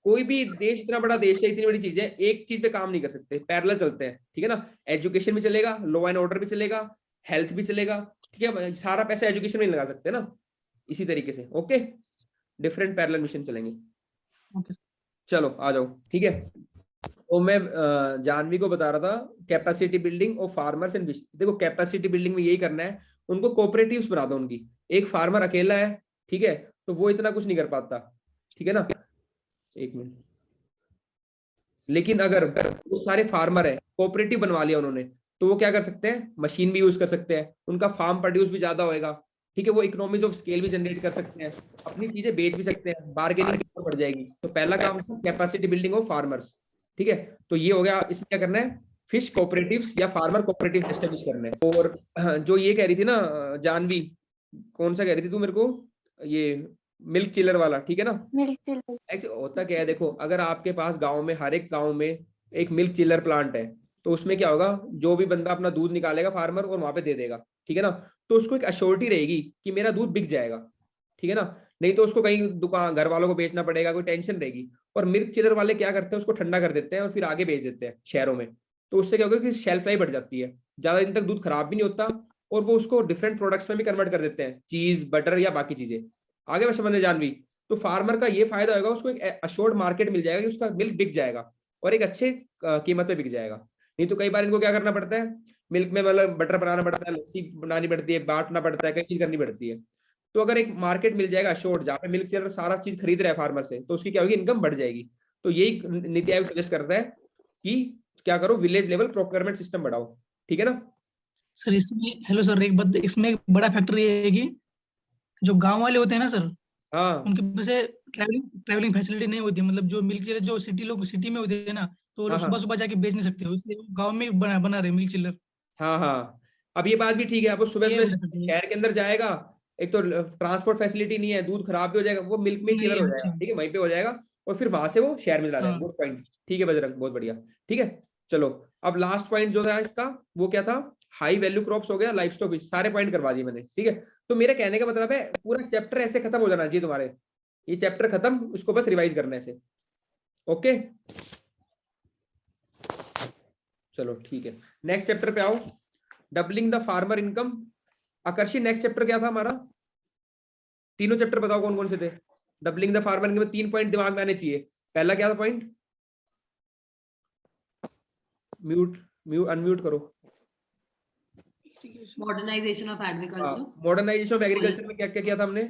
Speaker 1: कोई भी देश, इतना बड़ा देश है, इतनी बड़ी चीज है, एक चीज पे काम नहीं कर सकते, पैरेलल चलते हैं। ठीक है ना, एजुकेशन भी चलेगा, लॉ एंड ऑर्डर भी चलेगा, हेल्थ भी चलेगा। ठीक है, सारा पैसा एजुकेशन में लगा सकते हैं ना, इसी तरीके से। ओके, डिफरेंट पैरेलल मिशन चलेंगे।
Speaker 6: Okay sir.
Speaker 1: चलो आ जाओ। ठीक है, तो मैं जानवी को बता रहा था capacity building of farmers and. देखो कैपेसिटी बिल्डिंग में यही करना है, उनको कोऑपरेटिव्स बना दो उनकी। एक फार्मर अकेला है, ठीक है, तो वो इतना कुछ नहीं कर पाता। ठीक है ना, एक मिनट। लेकिन अगर वो सारे फार्मर है, कोऑपरेटिव बनवा लिया उन्होंने, तो वो क्या कर सकते हैं, मशीन भी यूज कर सकते हैं, उनका फार्म प्रोड्यूस भी ज्यादा होएगा। ठीक है, वो इकोनॉमीज ऑफ स्केल भी जनरेट कर सकते हैं, अपनी चीजें बेच भी सकते हैं, बार्गेनिंग बढ़ जाएगी। तो पहला काम था कैपेसिटी बिल्डिंग ऑफ फार्मर्स। ठीक है, तो ये हो गया। इसमें क्या करना है, फिश कोऑपरेटिव्स या फार्मर कोऑपरेटिव एस्टेब्लिश करने हैं। और जो ये कह रही थी ना जानवी, कौन सा कह रही थी तू मेरे को, ये मिल्क चिलर वाला, ठीक है ना।
Speaker 3: मिल्क चिल्लर।
Speaker 1: एक्चुअली होता क्या है, देखो अगर आपके पास गांव में, हर एक गांव में एक मिल्क चिलर प्लांट है, तो उसमें क्या होगा, जो भी बंदा अपना दूध निकालेगा फार्मर और वहां पे दे देगा। ठीक है ना, तो उसको एक अश्योरिटी रहेगी कि मेरा दूध बिक जाएगा। ठीक है ना, नहीं तो उसको कहीं दुकान घर वालों को बेचना पड़ेगा, कोई टेंशन रहेगी। और मिल्क चिलर वाले क्या करते हैं, उसको ठंडा कर देते हैं और फिर आगे बेच देते हैं शहरों में। तो उससे क्या होगा कि शेल्फ लाइफ बढ़ जाती है, ज्यादा दिन तक दूध खराब भी नहीं होता, और वो उसको डिफरेंट प्रोडक्ट्स में भी कन्वर्ट कर देते हैं, चीज, बटर या बाकी चीजें। आगे मैं समझने जानवी, तो फार्मर का ये फायदा होगा, उसको एक अश्योर्ड मार्केट मिल जाएगा कि उसका मिल्क बिक जाएगा और एक अच्छे कीमत पे बिक जाएगा। नहीं तो कई बार इनको क्या करना पड़ता है, मिल्क में मतलब बटर बनाना पड़ता है, लस्सी बनानी पड़ती है, बांटना पड़ता है, कई चीज करनी पड़ती है। तो अगर एक मार्केट मिल जाएगा अश्योर्ड, जहाँ पे मिल्क सेलर सारा चीज खरीद रहा है फार्मर से, तो उसकी क्या होगी, इनकम बढ़ जाएगी। तो यही नीति आयोग सजेस्ट करता है कि क्या करो, विलेज लेवल प्रोक्योरमेंट सिस्टम बढ़ाओ। ठीक है ना
Speaker 6: सर इसमें, हेलो सर, एक बात, इसमें एक बड़ा फैक्टर ये है कि जो गांव वाले होते हैं ना सर,
Speaker 1: हाँ
Speaker 6: उनके वैसे ट्रैवलिंग फैसिलिटी नहीं होती, मतलब जो मिल्क चिलर जो सिटी में होते हैं ना, तो वो लोग
Speaker 1: हाँ
Speaker 6: सुबह सुबह जाके बेच नहीं सकते हो, इसलिए गाँव में ही बना रहे मिल्क चिलर।
Speaker 1: हाँ हाँ, अब ये बात भी ठीक है, अब वो सुबह
Speaker 6: ये
Speaker 1: सुबह
Speaker 6: हो सकता है।
Speaker 1: शहर के अंदर जाएगा, एक तो ट्रांसपोर्ट फैसिलिटी नहीं है, दूध खराब भी हो जाएगा, वो मिल्क में ही
Speaker 6: नहीं
Speaker 1: चिलर हो
Speaker 6: अच्छा।
Speaker 1: जाएगा, ठीक है, वहीं पे हो जाएगा, और फिर वहां से वो शहर में ला जाएगा।
Speaker 6: हाँ
Speaker 1: गुड पॉइंट, ठीक है बजरंग, बहुत बढ़िया। ठीक है, चलो अब लास्ट पॉइंट जो था इसका, वो क्या था? हाई वैल्यू क्रॉप्स हो गया, लाइफ स्टॉक, सारे पॉइंट करवा दिए मैंने। ठीक है, तो मेरे कहने का मतलब है पूरा चैप्टर ऐसे खत्म हो जाना चाहिए तुम्हारे, ये चैप्टर खत्म, उसको बस रिवाइज करने से। ओके चलो ठीक है, नेक्स्ट चैप्टर पे आओ, doubling the farmer income. Aakarshi next chapter क्या था हमारा? तीनों चैप्टर बताओ कौन कौन से थे? डबलिंग द फार्मर इनकम में 3 पॉइंट दिमाग में आने चाहिए। पहला क्या था पॉइंट? म्यूट म्यूट अनम्यूट करो।
Speaker 4: Modernisation of agriculture.
Speaker 1: Modernisation of agriculture में क्या क्या किया था हमने?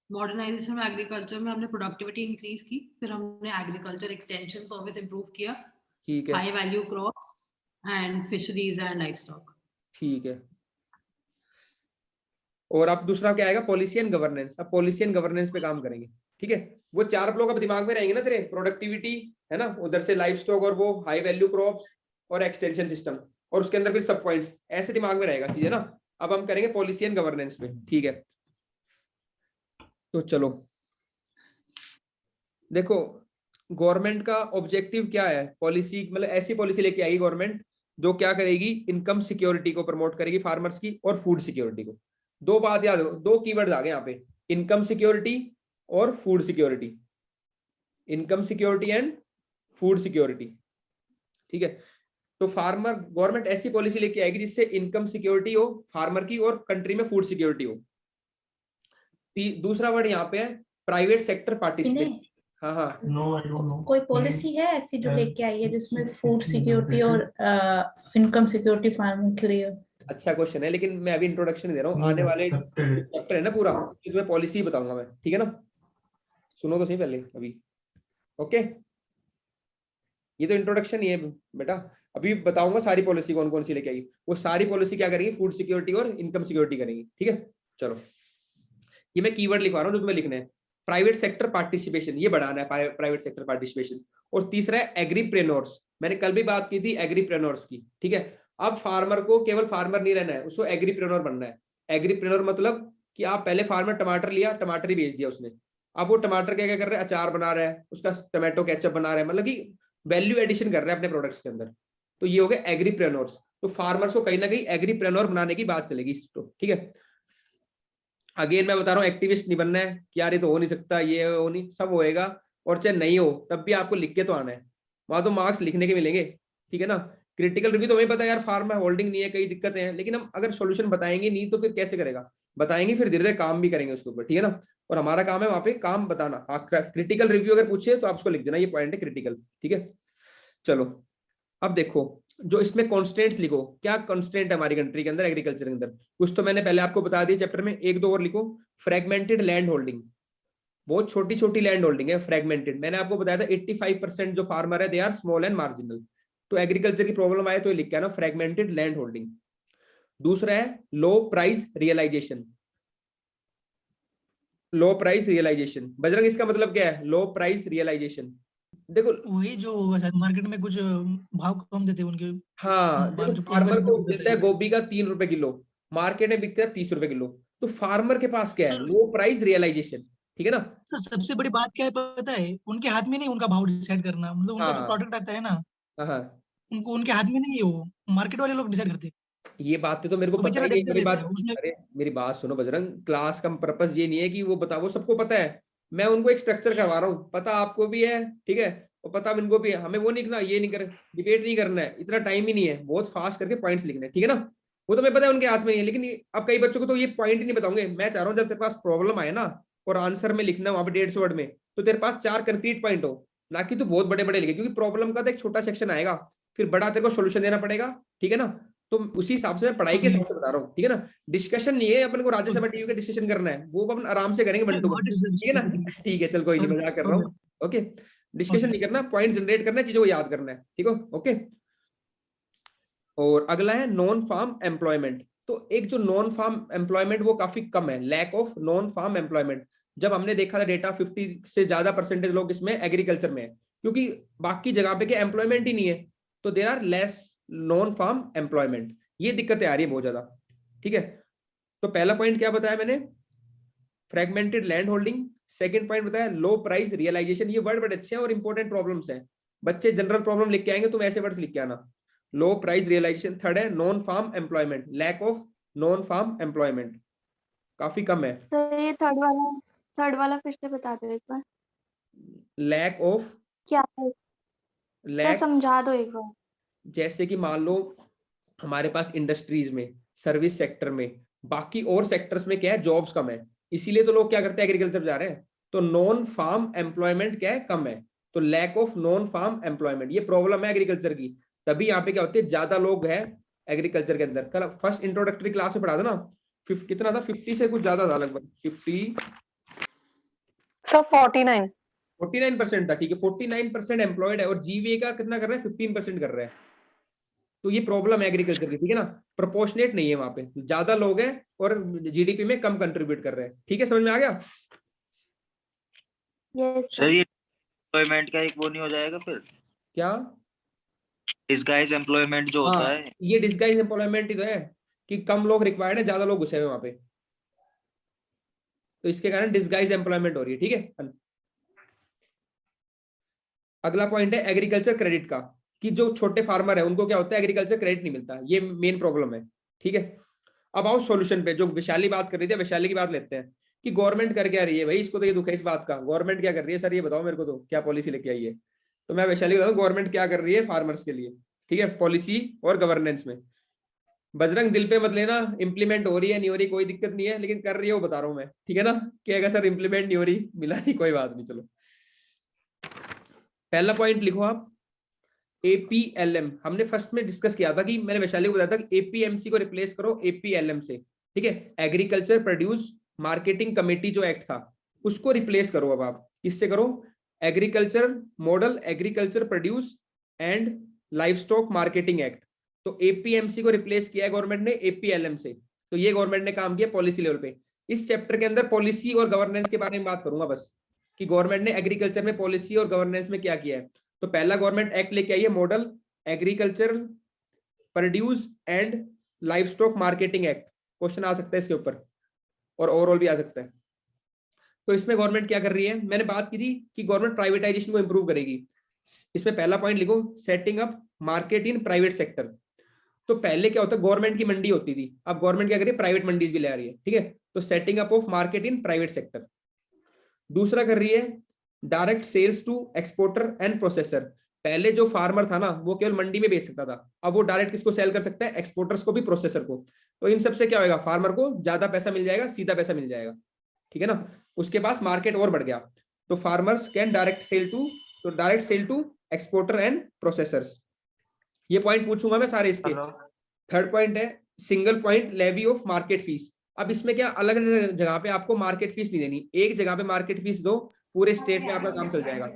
Speaker 4: मॉडर्नाइजेशन ऑफ एग्रीकल्चर में हमने प्रोडक्टिविटी इंक्रीज की, फिर हमने एग्रीकल्चर एक्सटेंशन सर्विस इंप्रूव किया,
Speaker 1: ठीक है,
Speaker 4: high value crops and fisheries and life stock.
Speaker 1: ठीक है। और अब दूसरा क्या आएगा? Policy and governance. अब पॉलिसी एंड गवर्नेंस पे काम करेंगे। ठीक है, वो 4 ब्लॉक अब दिमाग में रहेंगे ना तेरे, प्रोडक्टिविटी है ना, उधर से लाइफ स्टॉक और वो हाई वैल्यू क्रॉप्स और एक्सटेंशन सिस्टम, और उसके अंदर फिर सब पॉइंट्स, ऐसे दिमाग में रहेगा चीज है ना। अब हम करेंगे पॉलिसी एंड गवर्नेंस पे। ठीक है, तो चलो देखो, गवर्नमेंट का ऑब्जेक्टिव क्या है? पॉलिसी मतलब ऐसी पॉलिसी लेके आएगी गवर्नमेंट जो क्या करेगी? इनकम सिक्योरिटी को प्रमोट करेगी, फार्मर्स की, और फूड सिक्योरिटी को। दो बात याद रखो, 2 कीवर्ड आ गए यहाँ पे, इनकम सिक्योरिटी और food security. Income security and food security. ठीक है, तो फार्मर गवर्नमेंट ऐसी पॉलिसी लेके आएगी जिससे इनकम सिक्योरिटी हो फार्मर की और कंट्री में फूड सिक्योरिटी हो। दूसरा वर्ड यहाँ पे है प्राइवेट सेक्टर पार्टिसिपेशन। हाँ हाँ,
Speaker 2: कोई पॉलिसी है ऐसी जो लेके आई है जिसमें फूड सिक्योरिटी और इनकम सिक्योरिटी फार्मिंग के लिए?
Speaker 1: अच्छा क्वेश्चन है, लेकिन मैं अभी इंट्रोडक्शन दे रहा हूँ, आने वाले चैप्टर है ना पूरा, इसमें पॉलिसी बताऊंगा मैं। ठीक है ना, सुनो तो सही पहले अभी। ओके, ये तो इंट्रोडक्शन ही है बेटा, अभी बताऊंगा सारी पॉलिसी कौन कौन सी लेके आएगी। वो सारी पॉलिसी क्या करेगी? फूड सिक्योरिटी और इनकम सिक्योरिटी करेगी। ठीक है, चलो ये मैं कीवर्ड लिखवा रहा हूँ जो तुम्हें लिखना है। प्राइवेट सेक्टर पार्टिसिपेशन, ये बढ़ाना है प्राइवेट सेक्टर पार्टिसिपेशन। और तीसरा है एग्रीप्रेन्योर्स, मैंने कल भी बात की थी एग्रीप्रेन्योर्स की। ठीक है, अब फार्मर को केवल फार्मर नहीं रहना है, उसको एग्रीप्रेन्योर बनना है। एग्रीप्रेन्योर मतलब कि आप पहले फार्मर टमाटर लिया, टमाटर ही बेच दिया उसने, अब वो टमाटर क्या क्या कर रहा है? अचार बना रहा है, उसका टोमेटो केचप बना रहा है, मतलब कि वैल्यू एडिशन कर रहा है अपने प्रोडक्ट्स के अंदर। तो ये हो गए एग्रीप्रेन्योर्स। तो फार्मर्स को कहीं ना कहीं एग्रीप्रेन्योर बनाने की बात चलेगी। ठीक है, अगेन मैं बता रहा हूँ, एक्टिविस्ट नहीं बनना है कि यार ये तो हो नहीं सकता, ये हो नहीं, सब होएगा। और चाहे नहीं हो तब भी आपको लिख के तो आना है, वहां तो मार्क्स लिखने के मिलेंगे। ठीक है ना, क्रिटिकल रिव्यू तो हमें पता है यार, फार्मर होल्डिंग नहीं है, कई दिक्कतें हैं, लेकिन हम अगर सॉल्यूशन बताएंगे नहीं तो फिर कैसे करेगा? बताएंगे, फिर धीरे धीरे काम भी करेंगे उसके ऊपर। ठीक है ना, और हमारा काम है वहां पे काम बताना। क्रिटिकल रिव्यू अगर पूछे तो आप उसको लिख देना, ये पॉइंट है क्रिटिकल। ठीक है, चलो अब देखो, जो इसमें कॉन्स्टेंट्स लिखो, क्या कॉन्स्टेंट है हमारी कंट्री के अंदर एग्रीकल्चर के अंदर? कुछ तो मैंने पहले आपको बता दिया चैप्टर में, 1-2 और लिखो। फ्रेगमेंटेड लैंड होल्डिंग, बहुत छोटी छोटी लैंड होल्डिंग है, फ्रेगमेंटेड। मैंने आपको बताया था 85% जो फार्मर है they are small and marginal. तो एग्रीकल्चर की प्रॉब्लम आए तो ये लिख के आना, फ्रेगमेंटेड लैंड होल्डिंग। दूसरा है low price realisation. Low price realisation, Bajrang इसका मतलब क्या है? लो प्राइस रियलाइजेशन, देखो
Speaker 6: वही जो होगा शायद, मार्केट में कुछ भाव कम देते हैं उनके।
Speaker 1: हाँ, देखो
Speaker 6: जो
Speaker 1: फार्मर को
Speaker 6: इनकम
Speaker 1: मिलता है गोभी का 3 रुपए किलो, मार्केट में बिकता है 30 रुपए किलो। तो फार्मर के पास क्या है?
Speaker 6: Sir
Speaker 1: low price realisation. ठीक है ना,
Speaker 6: सर सबसे बड़ी बात क्या है पता है? उनके हाथ में नहीं उनका भाव डिसाइड करना, मतलब उनका जो
Speaker 1: हाँ
Speaker 6: प्रोडक्ट आता है ना,
Speaker 1: हाँ,
Speaker 6: उनको उनके हाथ में नहीं है, वो मार्केट वाले लोग डिसाइड करते हैं।
Speaker 1: ये बातें तो मेरे को
Speaker 6: वो
Speaker 1: पता
Speaker 6: बेचारा
Speaker 1: ही नहीं है,
Speaker 6: देखते
Speaker 1: मेरी
Speaker 6: रहता
Speaker 1: बात,
Speaker 6: है उसमें।
Speaker 1: अरे मेरी बात सुनो बजरंग, क्लास का पर्पस ये नहीं है कि वो बता, वो सबको पता है। मैं उनको एक स्ट्रक्चर करवा रहा हूँ, पता आपको भी है, ठीक है, और पता इनको भी है। हमें वो नहीं लिखना, ये नहीं कर, डिबेट नहीं करना है, इतना टाइम ही नहीं है, बहुत फास्ट करके पॉइंट्स लिखने हैं। ठीक है ना, वो तो मैं पता है उनके हाथ में नहीं है, लेकिन अब कई बच्चों को तो ये पॉइंट ही नहीं बताऊंगे। मैं चाह रहा हूँ जब तेरे पास प्रॉब्लम आए ना और आंसर में लिखना वहां पे 150 वर्ड में, तो तेरे पास 4 कंक्रीट पॉइंट हो, ना कि तू बहुत बड़े बड़े लिखे, क्योंकि प्रॉब्लम का तो एक छोटा सेक्शन आएगा, फिर बड़ा तेरे को सोल्यूशन देना पड़ेगा। ठीक है ना, तो उसी हिसाब से मैं पढ़ाई के हिसाब से बता रहा हूँ। ठीक है ना, डिस्कशन नहीं है अपन को राज्यसभा टीवी का डिस्कशन करना है, वो अपन आराम से करेंगे 1 to 1। ठीक है ना, ठीक है, चल कोई नहीं, मजाक कर रहा हूँ। ओके, डिस्कशन नहीं करना, पॉइंट जनरेट करना है, चीजों को याद करना है। ठीक है, ओके। और अगला है नॉन फार्म एम्प्लॉयमेंट। तो एक जो नॉन फार्म एम्प्लॉयमेंट वो काफी कम है, lack of non farm employment. जब हमने देखा था डेटा 50 से ज्यादा परसेंटेज लोग इसमें एग्रीकल्चर में है, क्योंकि बाकी जगह पे क्या एम्प्लॉयमेंट ही नहीं है, तो there are less non farm employment. ये दिक्कतें आ रही है बहुत ज्यादा, ठीक है। तो पहला पॉइंट क्या बताया मैंने, fragmented land holding. Second point बताया लो प्राइस रियलाइजेशन। ये वर्ड बड़े अच्छे हैं और इंपॉर्टेंट प्रॉब्लम्स हैं, बच्चे जनरल प्रॉब्लम लिख के आएंगे, तुम ऐसे वर्ड्स लिख के आना, लो प्राइस रियलाइजेशन। थर्ड है non farm employment, lack of non farm employment काफी कम है।
Speaker 7: तो ये थर्ड वाला फिर से बता दो एक बार,
Speaker 1: लैक ऑफ,
Speaker 7: क्या है? तो
Speaker 1: लैक
Speaker 7: समझा दो एक बार।
Speaker 1: जैसे कि मान लो हमारे पास इंडस्ट्रीज में, सर्विस सेक्टर में, बाकी और सेक्टर्स में क्या है, जॉब्स कम है, इसीलिए तो लोग क्या करते हैं, एग्रीकल्चर जा रहे हैं। तो नॉन फार्म एम्प्लॉयमेंट क्या है, कम है, तो lack of non farm employment ये प्रॉब्लम है एग्रीकल्चर की। तभी यहाँ पे क्या होती है, ज्यादा लोग हैं एग्रीकल्चर के अंदर। कल फर्स्ट इंट्रोडक्टरी क्लास में पढ़ा था ना, कितना था, 50 से कुछ ज्यादा था, लगभग 49% था, ठीक है। 49% एम्प्लॉयड है और जीवीए का कितना कर रहा है, 15% कर रहा है। तो ये प्रॉब्लम है एग्रीकल्चर की, ठीक है ना, प्रोपोर्शनेट नहीं है, वहां पे ज्यादा लोग हैं और जीडीपी में कम कंट्रीब्यूट कर रहे हैं, ठीक है, समझ में आ गया।
Speaker 7: यस
Speaker 8: सर ये एम्प्लॉयमेंट का एक वो नहीं हो जाएगा फिर,
Speaker 1: क्या
Speaker 8: डिस्गाइज एम्प्लॉयमेंट जो होता है?
Speaker 1: ये डिस्गाइज एम्प्लॉयमेंट ही तो है कि कम लोग रिक्वायर्ड है, ज्यादा लोग घुसे हुए वहां पे, तो इसके कारण डिस्गाइज एम्प्लॉयमेंट हो रही है, ठीक है। अगला पॉइंट है एग्रीकल्चर क्रेडिट का, कि जो छोटे फार्मर है उनको क्या होता है, एग्रीकल्चर क्रेडिट नहीं मिलता, ये मेन प्रॉब्लम है, ठीक है। अब आओ सॉल्यूशन पे, जो वैशाली बात कर रही थी, वैशाली की बात लेते हैं कि गवर्नमेंट कर क्या रही है भाई, इसको तो ये दुख है इस बात का, गवर्नमेंट क्या कर रही है सर, ये बताओ मेरे को, तो क्या पॉलिसी लेके आई है। तो मैं वैशाली बताऊं गवर्नमेंट क्या कर रही है फार्मर्स के लिए, ठीक है, पॉलिसी और गवर्नेंस में। बजरंग दिल पे मत लेना, इंप्लीमेंट हो रही है नहीं हो रही कोई दिक्कत नहीं है, लेकिन कर रही है वो बता रहा हूं मैं, ठीक है ना, कि अगर सर इंप्लीमेंट नहीं हो रही, मिला नहीं, कोई बात नहीं, चलो। पहला पॉइंट लिखो आप, एपीएलएम। हमने फर्स्ट में डिस्कस किया था कि मैंने वैशाली को बताया था कि एपीएमसी को रिप्लेस करो एपीएलएम से, ठीक है, एग्रीकल्चर प्रोड्यूस मार्केटिंग कमेटी जो एक्ट था उसको रिप्लेस करो। अब आप किससे करो, agriculture model agriculture produce and livestock marketing act. तो एपीएमसी को रिप्लेस किया है गवर्नमेंट ने एपीएलएम से, तो ये गवर्नमेंट ने काम किया पॉलिसी लेवल पे। इस चैप्टर के अंदर पॉलिसी और गवर्नेंस के बारे में बात करूंगा बस, कि गवर्नमेंट ने एग्रीकल्चर में पॉलिसी और गवर्नेंस में क्या किया है। तो पहला गवर्नमेंट एक्ट लेके आई है model agriculture produce and livestock marketing act, question आ सकता है इसके ऊपर और ओवरऑल भी आ सकता है। तो इसमें गवर्नमेंट क्या कर रही है, मैंने बात की थी कि गवर्नमेंट प्राइवेटाइजेशन को इंप्रूव करेगी। इसमें पहला पॉइंट लिखो, setting up market in private sector. तो पहले क्या होता है, गवर्नमेंट की मंडी होती थी, अब गवर्नमेंट क्या कर रही है, प्राइवेट मंडीज भी ले आ रही है, ठीक है। तो setting up of market in private sector. दूसरा कर रही है direct sales to exporter and processor. पहले जो फार्मर था ना वो केवल मंडी में बेच सकता था, अब वो डायरेक्ट किसको सेल कर सकता है, एक्सपोर्टर्स को भी, प्रोसेसर को। तो इन सबसे क्या होगा, फार्मर को ज्यादा पैसा मिल जाएगा, सीधा पैसा मिल जाएगा, ठीक है ना, उसके पास मार्केट और बढ़ गया। तो farmers can direct sell to exporter and processors. ये पॉइंट पूछूंगा मैं सारे इसके। थर्ड पॉइंट है single point levy of market fees. अब इसमें क्या, अलग अलग जगह पे आपको मार्केट फीस नहीं देनी, एक जगह पे मार्केट फीस दो, पूरे स्टेट में आपका काम चल जाएगा।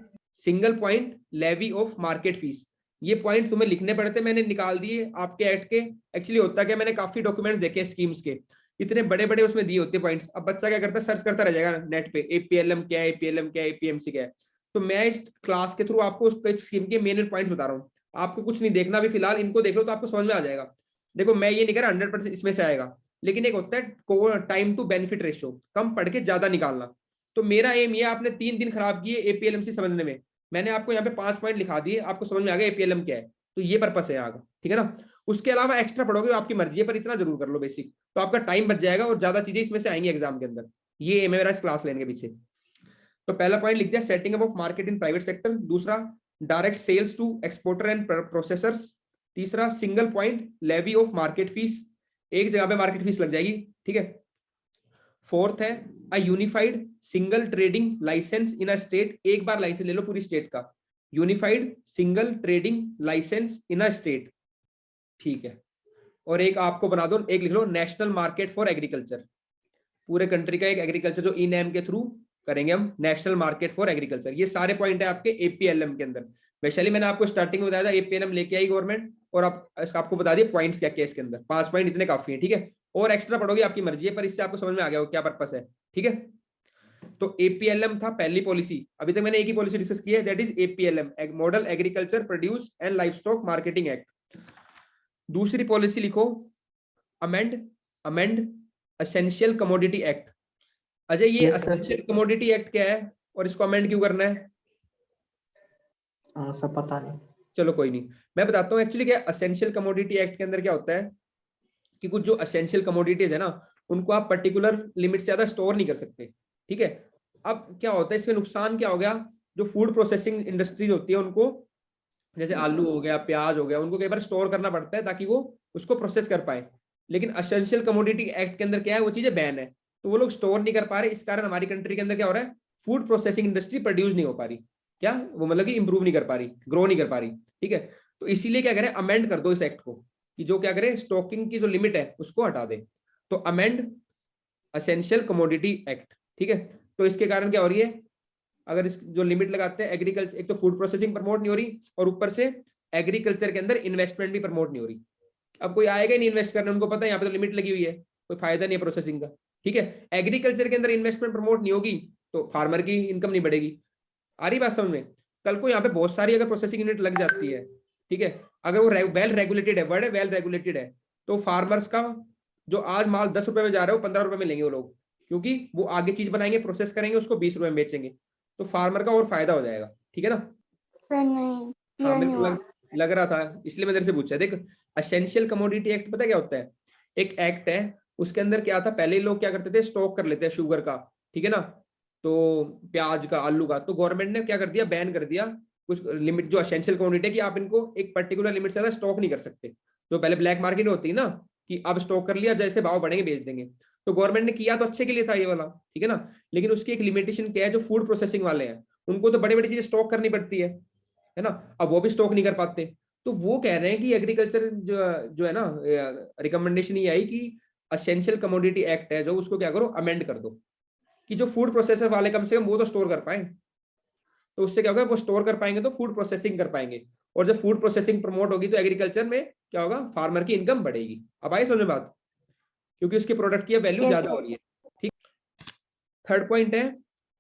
Speaker 1: Single point levy of market fees, ये पॉइंट तुम्हें लिखने पड़ते, मैंने निकाल दिए आपके एक्ट के। एक्चुअली होता क्या, मैंने काफी डॉक्यूमेंट्स देखे स्कीम्स के, इतने बड़े बड़े उसमें दिए होते पॉइंट्स। अब बच्चा क्या करता है, सर्च करता रह जाएगा नेट पे, एपीएलएम क्या है, एपीएलएम क्या है, एपीएमसी क्या है। तो मैं इस क्लास के थ्रू आपको उस स्कीम के मेन पॉइंट्स बता रहा हूँ, आपको कुछ नहीं देखना भी फिलहाल, इनको देख लो तो आपको समझ में आ जाएगा। देखो मैं ये नहीं कह रहा 100% इसमें से आएगा, लेकिन एक होता है टाइम टू बेनिफिट रेशियो, कम पढ़ के ज्यादा निकालना। तो मेरा एम ये, आपने 3 दिन खराब किए एपीएलएमसी समझने में, मैंने आपको यहाँ पे 5 पॉइंट लिखा दिए, आपको समझ में आ गया एपीएलएम क्या है, तो ये पर्पस है आगे, ठीक है ना। उसके अलावा एक्स्ट्रा पढ़ोगे आपकी मर्जी है, पर इतना जरूर कर लो बेसिक, तो आपका टाइम बच जाएगा और ज्यादा चीजें इसमें से आएंगी एग्जाम के अंदर। ये एम है मेरा इस क्लास लेने के पीछे। तो पहला पॉइंट लिख दिया, setting up of market in private sector. दूसरा direct sales to exporter and processors. तीसरा single point levy of market fees, एक जगह पे मार्केट फीस लग जाएगी, ठीक है। फोर्थ है a unified single trading licence in a state, एक बार लाइसेंस ले लो पूरी स्टेट का, unified single trading licence in a state, ठीक है। और एक आपको बना दो, एक लिख लो नेशनल मार्केट फॉर एग्रीकल्चर, पूरे कंट्री का एक एग्रीकल्चर जो ई-नैम के थ्रू करेंगे हम, नेशनल मार्केट फॉर एग्रीकल्चर। ये सारे पॉइंट है आपके एपीएलएम के अंदर। वैशाली मैंने आपको स्टार्टिंग में बताया था एपीएलएम लेके आई गवर्नमेंट, और आपको बता दिए पॉइंट्स क्या क्या इसके अंदर, 5 पॉइंट इतने काफी है, ठीक है। और एक्स्ट्रा पढ़ोगे आपकी मर्जी है, पर इससे आपको समझ में आ गया हो क्या पर्पस है, ठीक है। तो APLM था पहली पॉलिसी, अभी तक मैंने एक ही पॉलिसी डिस्कस की है, that is APLM, model agriculture produce and livestock marketing act. दूसरी पॉलिसी लिखो amend essential commodity act. Ajay ये एसेंशियल कमोडिटी एक्ट क्या है और इसको अमेंड क्यों करना है?
Speaker 9: सब पता नहीं।
Speaker 1: चलो कोई नहीं, मैं बताता हूँ एक्चुअली क्या एसेंशियल कमोडिटी एक्ट के अंदर क्या होता है कि कुछ जो एसेंशियल कमोडिटीज है ना, उनको आप पर्टिकुलर लिमिट से ज्यादा स्टोर नहीं कर सकते, ठीक है। अब क्या होता है इसमें नुकसान क्या हो गया, जो फूड प्रोसेसिंग इंडस्ट्रीज होती है उनको, जैसे आलू हो गया, प्याज हो गया, उनको कई बार स्टोर करना पड़ता है ताकि वो उसको प्रोसेस कर पाए। लेकिन एसेंशियल कमोडिटी एक्ट के अंदर क्या है, वो चीजें बैन है, तो वो लोग स्टोर नहीं कर पा रहे। इस कारण हमारी कंट्री के अंदर क्या हो रहा है, फूड प्रोसेसिंग इंडस्ट्री प्रोड्यूस नहीं हो पा रही, क्या वो मतलब कि इंप्रूव नहीं कर पा रही, ग्रो नहीं कर पा रही, ठीक है। तो इसीलिए क्या करें, अमेंड कर दो इस एक्ट को कि जो क्या करे, स्टॉकिंग की जो लिमिट है उसको हटा दे। तो अमेंड एसेंशियल कमोडिटी एक्ट, ठीक है। तो इसके कारण क्या हो रही है, अगर इस जो लिमिट लगाते हैं एग्रीकल्चर, एक तो फूड प्रोसेसिंग प्रमोट नहीं हो रही और ऊपर से एग्रीकल्चर के अंदर इन्वेस्टमेंट भी प्रमोट नहीं हो रही। अब कोई आएगा ही नहीं इन्वेस्ट करने, उनको पता है यहाँ पे तो लिमिट लगी हुई है, कोई फायदा नहीं है प्रोसेसिंग का, ठीक है। एग्रीकल्चर के अंदर इन्वेस्टमेंट प्रमोट नहीं होगी तो फार्मर की इनकम नहीं बढ़ेगी। आ रही बात समझ में? कल को यहाँ पे बहुत सारी अगर प्रोसेसिंग यूनिट लग जाती है, ठीक है, अगर वो वेल रेगुलेटेड है, वर्ड है वेल रेगुलेटेड है, तो फार्मर्स का जो आज माल 10 रुपए में जा रहा है वो 15 रुपए में लेंगे वो लोग, क्योंकि वो आगे चीज बनाएंगे, प्रोसेस करेंगे, उसको 20 रुपए में बेचेंगे, तो फार्मर का और फायदा हो जाएगा, ठीक है ना।
Speaker 7: सर नहीं,
Speaker 1: हाँ मेरे
Speaker 7: नहीं
Speaker 1: को
Speaker 7: हुआ।
Speaker 1: लग रहा था, इसलिए मैं तेरे से पूछा। देख एसेंशियल कमोडिटी एक्ट पता क्या होता है, एक एक्ट है, उसके अंदर क्या था, पहले लोग क्या करते थे, स्टॉक कर लेते हैं शुगर का, ठीक है ना, तो प्याज का, आलू का, तो गवर्नमेंट ने क्या कर दिया, बैन कर दिया कुछ लिमिट, जो एसेंशियल कमोडिटी है कि आप इनको एक पर्टिकुलर लिमिट से ज्यादा स्टॉक नहीं कर सकते। तो पहले ब्लैक मार्केट होती है ना कि अब स्टॉक कर लिया, जैसे भाव बढ़ेंगे बेच देंगे, तो गवर्नमेंट ने किया तो अच्छे के लिए था ये वाला, ठीक है ना। लेकिन उसकी एक लिमिटेशन क्या है, जो फूड प्रोसेसिंग वाले हैं उनको तो बड़ी बड़ी चीजें स्टॉक करनी पड़ती है ना, अब वो भी स्टॉक नहीं कर पाते। तो वो कह रहे हैं कि एग्रीकल्चर जो है ना, रिकमेंडेशन ये आई कि एसेंशियल कमोडिटी एक्ट है जो, उसको क्या करो, अमेंड कर दो कि जो फूड प्रोसेसर वाले कम से कम वो तो स्टोर कर पाए, तो उससे क्या होगा, वो स्टोर कर पाएंगे तो फूड प्रोसेसिंग कर पाएंगे, और जब फूड प्रोसेसिंग प्रमोट होगी तो एग्रीकल्चर में क्या होगा, फार्मर की इनकम बढ़ेगी। अब आई समझ में बात, क्योंकि उसके प्रोडक्ट की वैल्यू ज्यादा हो रही है, ठीक। थर्ड पॉइंट है,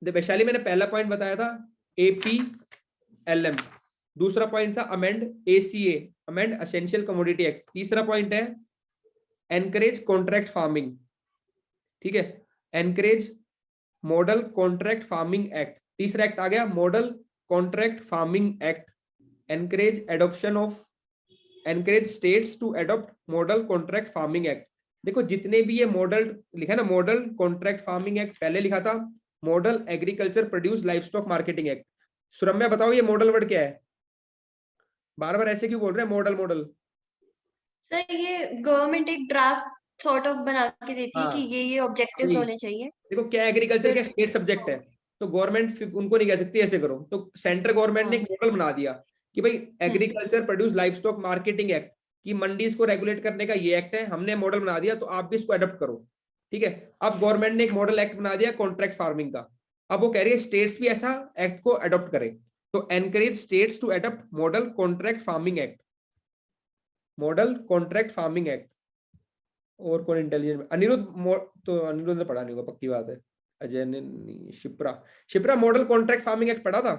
Speaker 1: वैशाली मैंने पहला पॉइंट बताया था APLM, दूसरा पॉइंट था amend ACA, amend essential commodity act, तीसरा पॉइंट है एनकरेज कॉन्ट्रैक्ट फार्मिंग, ठीक है, encourage model contract farming act, तीसरा एक्ट आ गया model contract farming act, encourage adoption of, encourage states to adopt model contract farming act. देखो जितने भी ये मॉडल लिखा है ना, मॉडल कॉन्ट्रैक्ट फार्मिंग एक्ट पहले लिखा था model agriculture produce livestock marketing act. Suramya बताओ ये मॉडल वर्ड क्या है, बार बार ऐसे क्यों बोल रहे हैं मॉडल मॉडल?
Speaker 5: सर ये गवर्नमेंट एक ड्राफ्ट सॉर्ट ऑफ बना के देती है
Speaker 1: हाँ,
Speaker 5: कि ये ऑब्जेक्टिव्स होने चाहिए।
Speaker 1: देखो क्या एग्रीकल्चर क्या स्टेट सब्जेक्ट है, तो गवर्नमेंट उनको नहीं कह सकती ऐसे करो, तो सेंट्रल गवर्नमेंट ने एक मॉडल बना दिया कि भाई agriculture produce livestock marketing act की मंडीज को रेगुलेट करने का ये एक्ट है, हमने मॉडल बना दिया, तो आप भी इसको अडॉप्ट करो, ठीक है। अब गवर्नमेंट ने एक मॉडल एक्ट बना दिया कॉन्ट्रैक्ट फार्मिंग का, अब वो कह रही है स्टेट्स भी ऐसा एक्ट को अडॉप्ट करें, तो encourage states to adopt model contract farming act, model contract farming act. और कौन इंटेलिजेंट, अनिरुद्ध, तो अनिरुद्ध ने पढ़ा नहीं होगा पक्की बात है, अजय ने, Shipra model contract farming act पढ़ा था?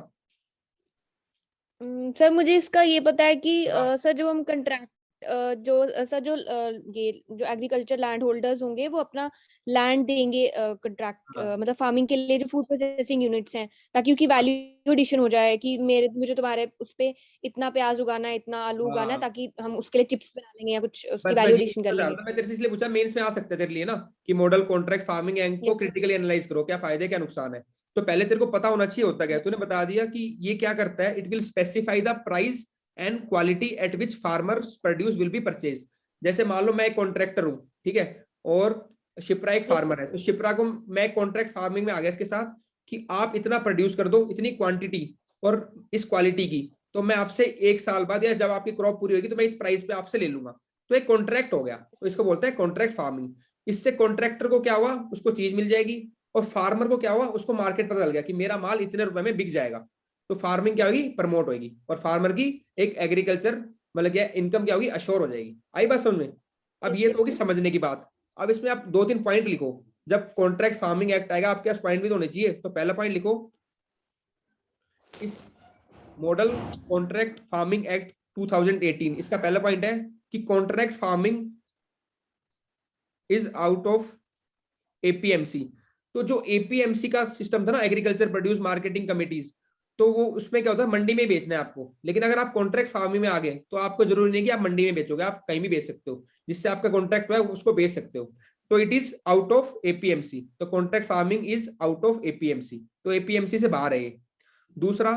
Speaker 10: सर मुझे इसका ये पता है कि सर जब हम कंट्रैक्ट ये जो एग्रीकल्चर लैंड होल्डर्स होंगे वो अपना लैंड देंगे कंट्रैक्ट, मतलब फार्मिंग के लिए जो फूड प्रोसेसिंग यूनिट्स हैं, ताकि उनकी वैल्यू एडिशन हो जाए कि मुझे तुम्हारे उस पे इतना प्याज उगाना है, इतना आलू उगाना है, ताकि हम उसके लिए चिप्स बना लेंगे या कुछ उसकी वैल्यू एडिशन कर लेंगे।
Speaker 1: मैं तेरे से इसलिए पूछा, मेंस में आ सकता है तेरे लिए ना कि मॉडल कॉन्ट्रैक्ट फार्मिंग एक्ट को क्रिटिकली एनालाइज करो, क्या फायदे क्या नुकसान है। तो पहले तेरे को पता होना चाहिए होता क्या, तूने बता दिया कि ये क्या करता है, it will specify the price and quality eight which farmers produce will be purchased. जैसे मान लो मैं एक कॉन्ट्रैक्टर हूँ, ठीक है, और शिप्रा एक फार्मर है, तो शिप्रा को मैं कॉन्ट्रैक्ट फार्मिंग में आ गया इसके साथ कि आप इतना प्रोड्यूस कर दो, इतनी क्वांटिटी और इस क्वालिटी की, तो मैं आपसे 1 साल बाद या जब आपकी क्रॉप पूरी होगी तो मैं इस प्राइस पे आपसे ले लूंगा, तो एक कॉन्ट्रैक्ट हो गया, तो इसको बोलते हैं कॉन्ट्रैक्ट फार्मिंग। इससे कॉन्ट्रैक्टर को क्या हुआ, उसको चीज मिल जाएगी, और फार्मर को क्या हुआ, उसको मार्केट पता चल गया कि मेरा माल इतने रुपए में बिक जाएगा, तो फार्मिंग क्या होगी, प्रमोट होगी, और फार्मर की एक एग्रीकल्चर मतलब क्या इनकम क्या होगी, अश्योर हो जाएगी। आई बात समझ में? अब ये तो होगी समझने की बात। अब इसमें आप 2-3 पॉइंट लिखो जब कॉन्ट्रैक्ट फार्मिंग एक्ट आएगा आपके पास पॉइंट भी तो होने चाहिए। तो पहला पॉइंट लिखो, इस मॉडल कॉन्ट्रैक्ट फार्मिंग एक्ट 2018, इसका पहला पॉइंट है कि contract farming is out of APMC. तो जो एपीएमसी का सिस्टम था ना, एग्रीकल्चर प्रोड्यूस मार्केटिंग कमिटीज, तो वो उसमें क्या होता है, मंडी में बेचना है आपको। लेकिन अगर आप कॉन्ट्रैक्ट फार्मिंग में आ गए तो आपको जरूरी नहीं कि आप मंडी में बेचोगे, आप कहीं भी बेच सकते हो, जिससे आपका कॉन्ट्रैक्ट है उसको बेच सकते हो। तो it is out of APMC, तो contract farming is out of APMC, तो एपीएमसी से बाहर है ये। दूसरा,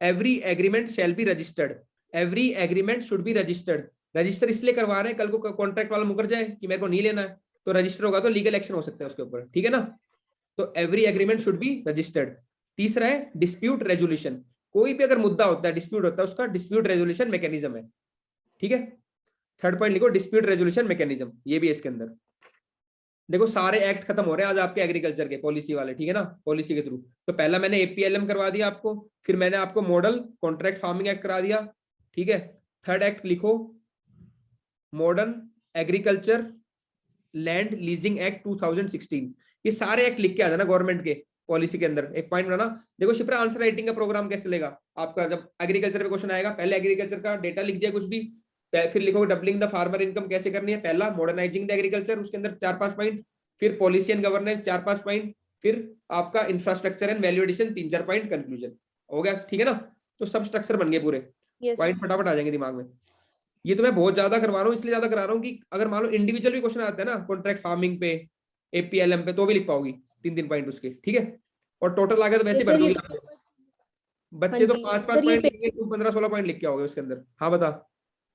Speaker 1: every agreement shall be registered, every agreement should be registered. Register इसलिए करवा रहे हैं, कल को कॉन्ट्रैक्ट वाला मुकर जाए कि मेरे को नहीं लेना है, तो रजिस्टर होगा तो लीगल एक्शन हो सकता है उसके ऊपर, ठीक है ना। तो every agreement should be registered. तीसरा है डिस्प्यूट रेजोल्यूशन, कोई भी अगर मुद्दा होता है, डिस्प्यूट होता है, उसका डिस्प्यूट रेजोल्यूशन मैकेनिज्म है, ठीक है। थर्ड पॉइंट लिखो, डिस्प्यूट रेजोल्यूशन मैकेनिज्म, ये भी है इसके अंदर। देखो सारे एक्ट खत्म हो रहे हैं आज आपके एग्रीकल्चर के, पॉलिसी वाले, ठीक है ना, पॉलिसी के थ्रू। तो पहला मैंने एपीएलएम करवा दिया आपको, फिर मैंने आपको मॉडल कॉन्ट्रैक्ट फार्मिंग एक्ट करा दिया, ठीक है। थर्ड एक्ट लिखो, modern agriculture land leasing act 2016। ये सारे एक्ट लिख के आ जाना गवर्नमेंट के पॉलिसी के अंदर। एक पॉइंट बनाना, देखो शिप्रा आंसर राइटिंग का प्रोग्राम कैसे चलेगा आपका, जब एग्रीकल्चर पे क्वेश्चन आएगा, पहले एग्रीकल्चर का डेटा लिख दिया कुछ भी, फिर लिखो डबलिंग द फार्मर इनकम कैसे करनी है, पहला मॉडर्नाइजिंग द एग्रीकल्चर, उसके अंदर 4-5 पॉइंट, फिर पॉलिसी एंड गवर्नेंस 4-5 पॉइंट, फिर आपका infrastructure and value addition 3-4 point, conclusion हो गया, ठीक है ना। तो सब स्ट्रक्चर बन गए पूरे, पॉइंट फटाफट आ जाएंगे दिमाग में। ये तो मैं बहुत ज्यादा करवा रहा हूँ, इसलिए ज्यादा करा रहा हूँ कि अगर मान लो इंडिविजुअल भी क्वेश्चन आता है ना कॉन्ट्रैक्ट फार्मिंग पे, एपीएलएम पे, तो भी लिख पाओगी 3-3 पॉइंट उसके, ठीक है। और टोटल आ गया तो वैसे भर दोगे बच्चे, तो 5-5 पॉइंट लिखेंगे, 15-16 पॉइंट लिख के आओगे उसके अंदर। हाँ बता।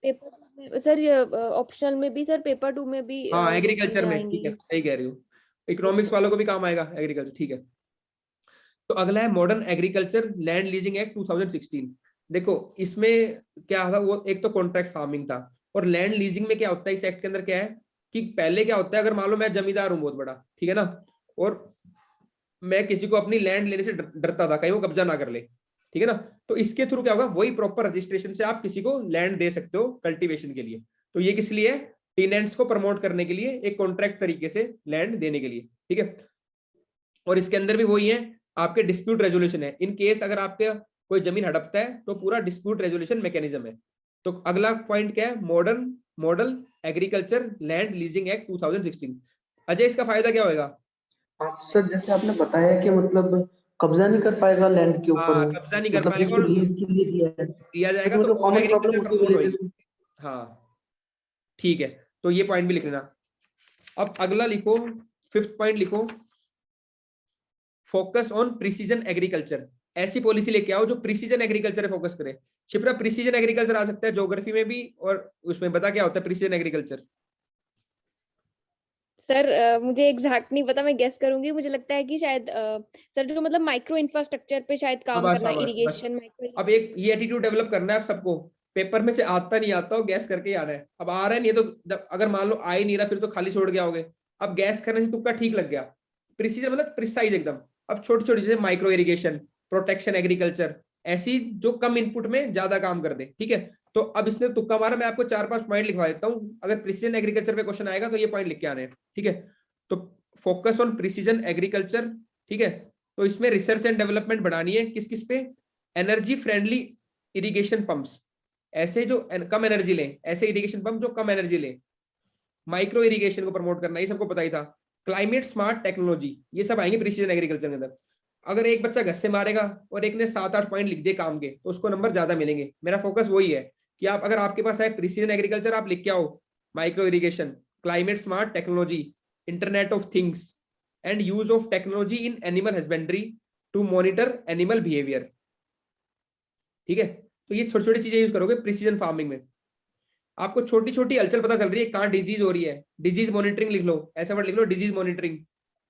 Speaker 10: पेपर सर, ये ऑप्शनल में भी सर, पेपर 2 में भी
Speaker 1: हाँ एग्रीकल्चर में, ठीक है, सही कह रही हूँ, इकोनॉमिक्स वालों को भी काम आएगा एग्रीकल्चर, ठीक है। तो अगला है modern agriculture land leasing act 2016। देखो इसमें क्या था, वो एक तो कॉन्ट्रैक्ट फार्मिंग था, और लैंड लीजिंग में क्या होता है इस एक्ट के अंदर, क्या है कि पहले क्या होता है, अगर मान लो मैं जमींदार हूँ बहुत बड़ा, ठीक है ना, और मैं किसी को अपनी लैंड लेने से डरता था, कहीं वो कब्जा ना कर ले, ठीक है ना। तो इसके थ्रू क्या होगा, वही प्रॉपर रजिस्ट्रेशन से आप किसी को लैंड दे सकते हो कल्टीवेशन के लिए। तो ये किस लिए, टेनेंट्स को प्रमोट करने के लिए, एक कॉन्ट्रैक्ट तरीके से लैंड देने के लिए, ठीक है। और इसके अंदर भी वही है, आपके डिस्प्यूट रेजोल्यूशन है, इन केस अगर आपके कोई जमीन हड़पता है तो पूरा डिस्प्यूट रेजोल्यूशन मैकेनिज्म है। तो अगला पॉइंट क्या है, modern model agriculture land leasing act 2016। Ajay इसका फायदा क्या होगा?
Speaker 9: सर जैसे आपने बताया कि मतलब कब्जा नहीं कर पाएगा लैंड के ऊपर,
Speaker 1: कब्जा नहीं कर
Speaker 9: मतलब
Speaker 1: पाएगा,
Speaker 9: जिसको लीज के लिए दिया
Speaker 1: जाएगा,
Speaker 9: तो कॉमन प्रॉब्लम होती है।
Speaker 1: हाँ ठीक है, तो ये पॉइंट भी लिख लेना। अब अगला लिखो, 5th पॉइंट लिखो, फोकस ऑन प्रिसीजन एग्रीकल्चर। ऐसी पॉलिसी लेके आओ जो प्रिसीजन एग्रीकल्चर पे फोकस करे। शिप्रा प्रिसीजन एग्रीकल्चर आ सकता है ज्योग्राफी में भी, और उसमें बता क्या होता है प्रिसीजन एग्रीकल्चर?
Speaker 10: सर मुझे एग्जैक्ट नहीं पता, मैं गेस करूंगी, मुझे लगता है कि शायद सर जो मतलब माइक्रो इंफ्रास्ट्रक्चर पे शायद काम करना, इरिगेशन माइक्रो।
Speaker 1: अब एक ये एटीट्यूड डेवलप करना है आप सबको, पेपर में से आता नहीं आता हो, गैस करके आना है। अब आ रहा है नहीं तो जब अगर मान लो आ ही नहीं रहा फिर तो खाली छोड़ के आओगे। अब गैस करने से तुक्का ठीक लग गया, प्रिसीजन मतलब प्रिसाइज एकदम। अब छोटी छोटी जैसे माइक्रो इरिगेशन, प्रोटेक्शन एग्रीकल्चर, ऐसी जो कम इनपुट में ज्यादा काम कर दे, ठीक है। तो अब इसने तुक्का मारा, मैं आपको 4-5 पॉइंट लिखवा देता हूँ, अगर प्रिसीजन एग्रीकल्चर पे क्वेश्चन आएगा तो ये पॉइंट लिख के आने हैं, ठीक है। तो फोकस ऑन प्रिसीजन एग्रीकल्चर, ठीक है। तो इसमें रिसर्च एंड डेवलपमेंट बढ़ानी है, किस किस पे? एनर्जी फ्रेंडली इरिगेशन पंप्स, ऐसे जो कम एनर्जी लें, ऐसे इरिगेशन पंप जो कम एनर्जी लें। माइक्रो इरिगेशन को प्रमोट करना, ये सबको पता ही था। क्लाइमेट स्मार्ट टेक्नोलॉजी, ये सब आएंगे प्रिसीजन एग्रीकल्चर के अंदर। अगर एक बच्चा घस से मारेगा और एक ने 7-8 पॉइंट लिख दिए काम के, तो उसको नंबर ज्यादा मिलेंगे। मेरा फोकस वही है कि आप अगर आपके पास है प्रिसीजन एग्रीकल्चर, आप लिख के आओ micro irrigation, climate smart technology, internet of things and use of technology in animal husbandry to monitor animal behaviour, ठीक है। तो ये छोटी छोटी चीजें यूज करोगे प्रिसीजन फार्मिंग में। आपको छोटी छोटी हलचल पता चल रही है, कहाँ डिजीज हो रही है, डिजीज मॉनिटरिंग लिख लो, ऐसा वर्ड लिख लो, डिजीज मॉनिटरिंग,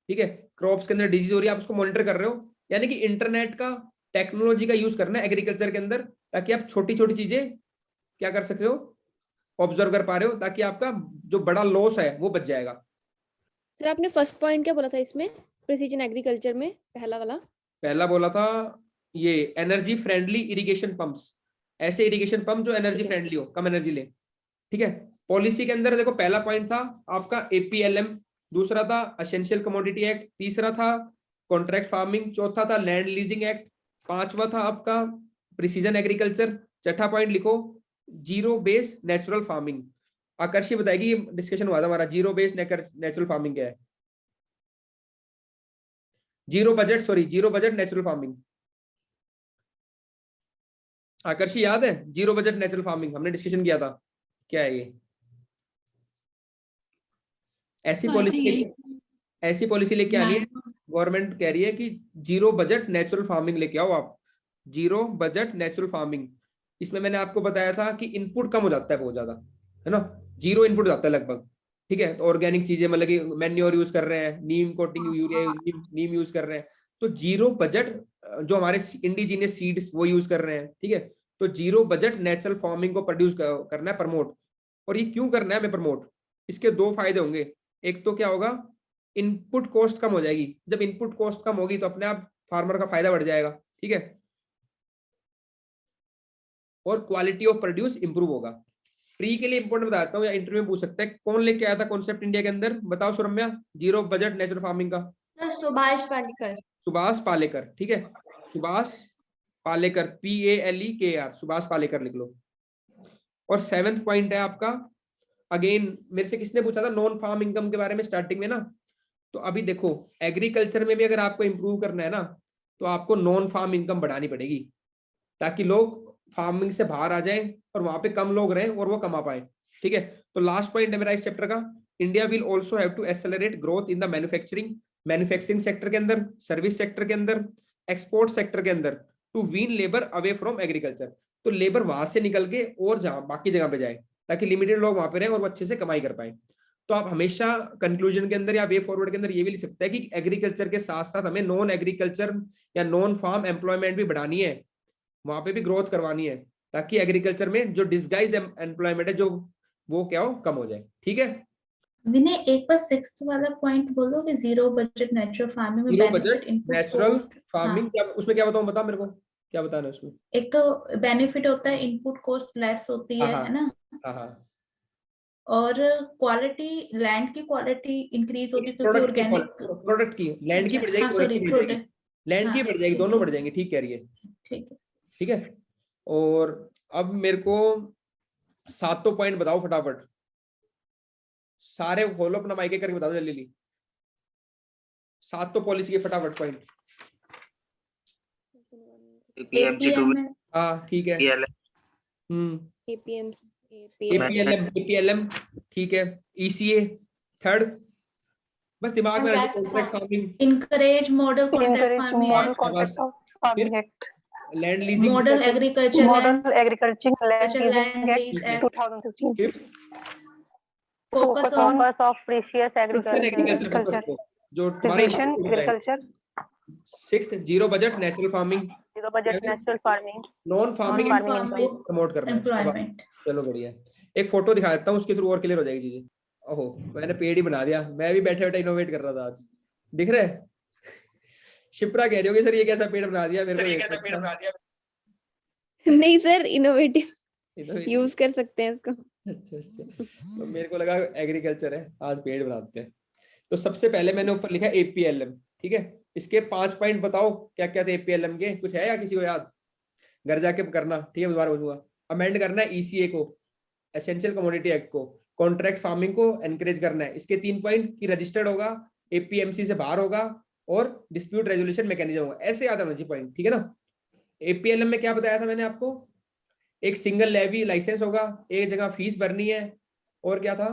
Speaker 1: ठीक है। क्रॉप्स के अंदर डिजीज हो रही है, आप उसको मॉनिटर कर रहे हो, यानी कि इंटरनेट का, टेक्नोलॉजी का यूज करना है एग्रीकल्चर के अंदर, ताकि आप छोटी छोटी चीजें क्या कर सकते हो, ऑब्जर्व कर पा रहे हो, ताकि आपका जो बड़ा लॉस है वो बच जाएगा।
Speaker 10: सर आपने फर्स्ट पॉइंट क्या बोला था इसमें प्रिसीजन एग्रीकल्चर में? पहला
Speaker 1: बोला था ये एनर्जी फ्रेंडली इरिगेशन पंप्स, ऐसे इरिगेशन पंप जो एनर्जी फ्रेंडली हो, कम एनर्जी ले, ठीक है। पॉलिसी के अंदर देखो पहला पॉइंट था आपका एपीएलएम दूसरा था एसेंशियल कमोडिटी एक्ट, तीसरा था कॉन्ट्रैक्ट फार्मिंग, चौथा था लैंड लीजिंग एक्ट, पांचवा था आपका प्रिसीजन एग्रीकल्चर, छठा पॉइंट लिखो zero based natural farming. Aakarshi बताएगी, ये डिस्कशन हुआ था हमारा, जीरो बेस्ड नेचुरल फार्मिंग क्या है, zero budget natural farming. Aakarshi याद है जीरो बजट नेचुरल फार्मिंग, हमने डिस्कशन किया था, क्या है ये? ऐसी पॉलिसी लेके आनी है, गवर्नमेंट कह रही है कि जीरो बजट नेचुरल फार्मिंग लेके आओ आप, जीरो बजट नेचुरल फार्मिंग। इसमें मैंने आपको बताया था कि इनपुट कम हो जाता है बहुत ज्यादा, है ना, जीरो इनपुट जाता है लगभग, ठीक है। तो ऑर्गेनिक चीजें मतलब कि मैन्योर यूज कर रहे हैं, नीम कोटिंग यूरिया नीम यूज कर रहे हैं, तो जीरो बजट जो हमारे इंडिजीनियस सीड्स वो यूज कर रहे हैं, ठीक है। तो जीरो बजट नेचुरल फार्मिंग को प्रोड्यूस करना है, प्रमोट। और ये क्यों करना है हमें प्रमोट? इसके दो फायदे होंगे। एक तो क्या होगा, इनपुट कॉस्ट कम हो जाएगी। जब इनपुट कॉस्ट कम होगी तो अपने आप फार्मर का फायदा बढ़ जाएगा, ठीक है। और क्वालिटी ऑफ प्रोड्यूस इंप्रूव होगा। प्री के लिए इंपॉर्टेंट बताता हूँ या इंटरव्यू में पूछ सकता है, कौन लेके आया था कॉन्सेप्ट इंडिया के अंदर, बताओ सुरम्या, जीरो बजट नेचुरल फार्मिंग का?
Speaker 5: सुभाष पालेकर।
Speaker 1: सुभाष पालेकर, ठीक है, सुभाष पालेकर, PALEKR, सुभाष पालेकर लिख लो। और 7th पॉइंट है आपका, अगेन मेरे से किसने पूछा था नॉन फार्म इनकम के बारे में स्टार्टिंग में ना, तो अभी देखो एग्रीकल्चर में भी अगर आपको इंप्रूव करना है ना, तो आपको नॉन फार्म इनकम बढ़ानी पड़ेगी, ताकि लोग फार्मिंग से बाहर आ जाएं और वहां पे कम लोग रहें और वो कमा पाए, ठीक है। तो लास्ट पॉइंट है मेरा इस चैप्टर का, India will also have to accelerate growth in the manufacturing sector के अंदर, सर्विस सेक्टर के अंदर, एक्सपोर्ट सेक्टर के अंदर, to wean labour away from agriculture. तो लेबर वहां से निकल के और जहां बाकी जगह पे जाए, ताकि लिमिटेड लोग वहां पे रहें और वो अच्छे से कमाई कर पाए। तो आप हमेशा कंक्लूजन के अंदर या वे फॉरवर्ड के अंदर ये भी लिख सकते हैं कि एग्रीकल्चर के साथ साथ हमें नॉन एग्रीकल्चर या नॉन फार्म एम्प्लॉयमेंट भी बढ़ानी है, वहां पे भी ग्रोथ करवानी है, ताकि एग्रीकल्चर में जो डिस्गाइज एम्प्लॉयमेंट है जो वो क्या हो, कम हो जाए, ठीक है।
Speaker 2: विनय एक बार 6th वाला पॉइंट बोलो कि जीरो बजट नेचुरल फार्मिंग में
Speaker 1: zero
Speaker 2: benefit
Speaker 1: budget
Speaker 2: input
Speaker 1: natural
Speaker 2: cost.
Speaker 1: Farming, क्या उसमें क्या बताऊं, बता मेरे को क्या बताना है उसमें?
Speaker 2: एक तो बेनिफिट होता है इनपुट कॉस्ट लेस होती है ना,
Speaker 1: हाँ,
Speaker 2: और क्वालिटी, लैंड की क्वालिटी इंक्रीज होती है क्योंकि ऑर्गेनिक
Speaker 1: प्रोडक्ट की, लैंड की बढ़ जाएगी,
Speaker 2: हाँ सॉरी प्रोडक्ट,
Speaker 1: लैंड की बढ़ जाएगी, दोनों बढ़ जाएंगे, ठीक कह रही है,
Speaker 2: ठीक है।
Speaker 1: ठीक है। और अब मेरे को 7 पॉइंट बताओ फटाफट, सारे खोलो अपना माइक करके बताओ जल्दी, 7 पॉलिसी के फटाफट पॉइंट।
Speaker 8: APMC
Speaker 1: हाँ ठीक है, APLM ठीक है, ECA थर्ड, बस दिमाग में contract farming,
Speaker 2: encourage model contract farming act,
Speaker 1: land leasing,
Speaker 2: model agriculture
Speaker 3: land leasing act 2016,
Speaker 2: focus
Speaker 3: of precious agriculture,
Speaker 1: जो तुम्हारे
Speaker 3: agriculture,
Speaker 1: 6th zero budget natural farming,
Speaker 3: zero budget natural farming,
Speaker 1: non farming promote करना है।
Speaker 2: Employment.
Speaker 1: चलो बढ़िया, एक photo दिखा देता हूँ, उसके थ्रू और क्लियर हो जाएगी चीजें। ओहो मैंने पेड़ ही बना दिया, मैं भी बैठे बैठे इनोवेट कर रहा था आज, दिख रहा है? शिप्रा कह रही होगी सर ये कैसा पेड़ बना दिया मेरे को, ये कैसा पेड़ बना दिया?
Speaker 10: नहीं सर, इनोवेटिव यूज कर सकते हैं इसको।
Speaker 1: अच्छा, तो मेरे को लगा एग्रीकल्चर है, आज पेड़ बनाते हैं। तो सबसे पहले मैंने ऊपर लिखा APLM, ठीक है। इसके 5 पॉइंट बताओ क्या क्या थे APLM के, कुछ है या किसी को याद? घर जाके करना, ठीक है, दोबारा बोलूंगा। अमेंड करना है ECA को, एसेंशियल कमोडिटी एक्ट को, कॉन्ट्रैक्ट फार्मिंग को एनकरेज करना है। इसके 3 पॉइंट की रजिस्टर्ड होगा, APMC से बाहर होगा और डिस्प्यूट रेजोल्यूशन मैकेनिज्म होगा, ऐसे याद आना चाहिए पॉइंट, ठीक है ना। APLM में क्या बताया था मैंने आपको, एक सिंगल लेवी लाइसेंस होगा, एक जगह फीस भरनी है, और क्या था,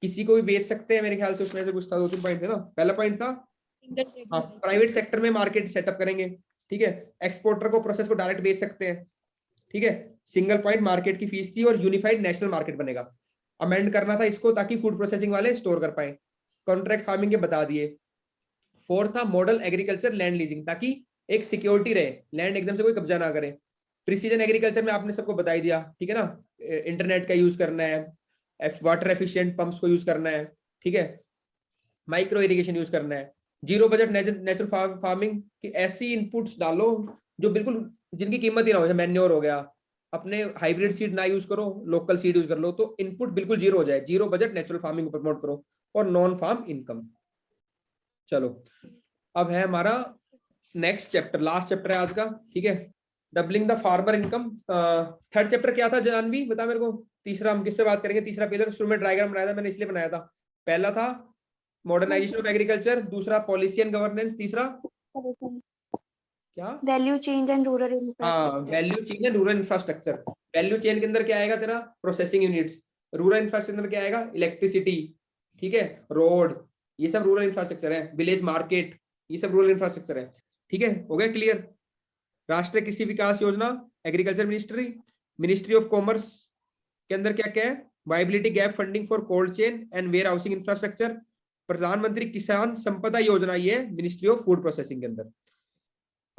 Speaker 1: किसी को भी बेच सकते हैं, मेरे ख्याल से उसमें से कुछ था, 2-3 पॉइंट थे ना। पहला पॉइंट था प्राइवेट सेक्टर में मार्केट सेटअप करेंगे, ठीक है, एक्सपोर्टर को प्रोसेस को डायरेक्ट बेच सकते हैं, ठीक है। सिंगल पॉइंट मार्केट की फीस थी, और यूनिफाइड नेशनल मार्केट बनेगा। अमेंड करना था इसको ताकि फूड प्रोसेसिंग वाले स्टोर कर पाए। कॉन्ट्रैक्ट फार्मिंग के बता दिए। 4th था मॉडल एग्रीकल्चर लैंड लीजिंग, ताकि एक सिक्योरिटी रहे, लैंड एकदम से कोई कब्जा ना करे। प्रिसीजन एग्रीकल्चर में आपने सबको बता ही दिया, ठीक है ना, इंटरनेट का यूज करना है, वाटर एफिशिएंट पंप्स को यूज करना है, ठीक है, माइक्रो इरिगेशन यूज करना है। जीरो बजट नेचुरल फार्मिंग की ऐसी इनपुट्स डालो जो बिल्कुल जिनकी कीमत ही ना हो, जैसे मैन्योर हो गया, अपने हाइब्रिड सीड ना यूज करो, लोकल सीड यूज कर लो, तो इनपुट बिल्कुल जीरो हो जाए। जीरो बजट नेचुरल फार्मिंग को प्रमोट करो। और नॉन फार्म इनकम। चलो अब है हमारा नेक्स्ट चैप्टर, लास्ट चैप्टर है आज का, ठीक है, doubling the farmer income. Third chapter क्या था जानवी, बता मेरे को। तीसरा हम किस पे बात करेंगे? तीसरा पिलर शुरू में डायग्राम बनाया था मैंने, इसलिए बनाया था। पहला था मॉडर्नाइजेशन ऑफ एग्रीकल्चर, दूसरा पॉलिसी एंड गवर्नेंस, तीसरा क्या?
Speaker 7: वैल्यू चेंज एंड रूरल
Speaker 1: हाँ,
Speaker 7: infrastructure.
Speaker 1: Value chain and rural infrastructure. Value chain के अंदर क्या आएगा तेरा? Processing units. रूरल इंफ्रास्ट्रक्चर क्या आएगा? इलेक्ट्रिसिटी, ठीक है, रोड, ये सब रूरल इंफ्रास्ट्रक्चर है। विलेज मार्केट, ये सब रूरल इंफ्रास्ट्रक्चर है, ठीक है, हो गया क्लियर। राष्ट्रीय Krishi Vikas Yojana, agriculture ministry, ministry of commerce के अंदर क्या क्या है? Viability gap funding for cold chain and warehousing infrastructure. Pradhan Mantri Kisan Sampada योजना, ये मिनिस्ट्री ऑफ फूड प्रोसेसिंग के अंदर।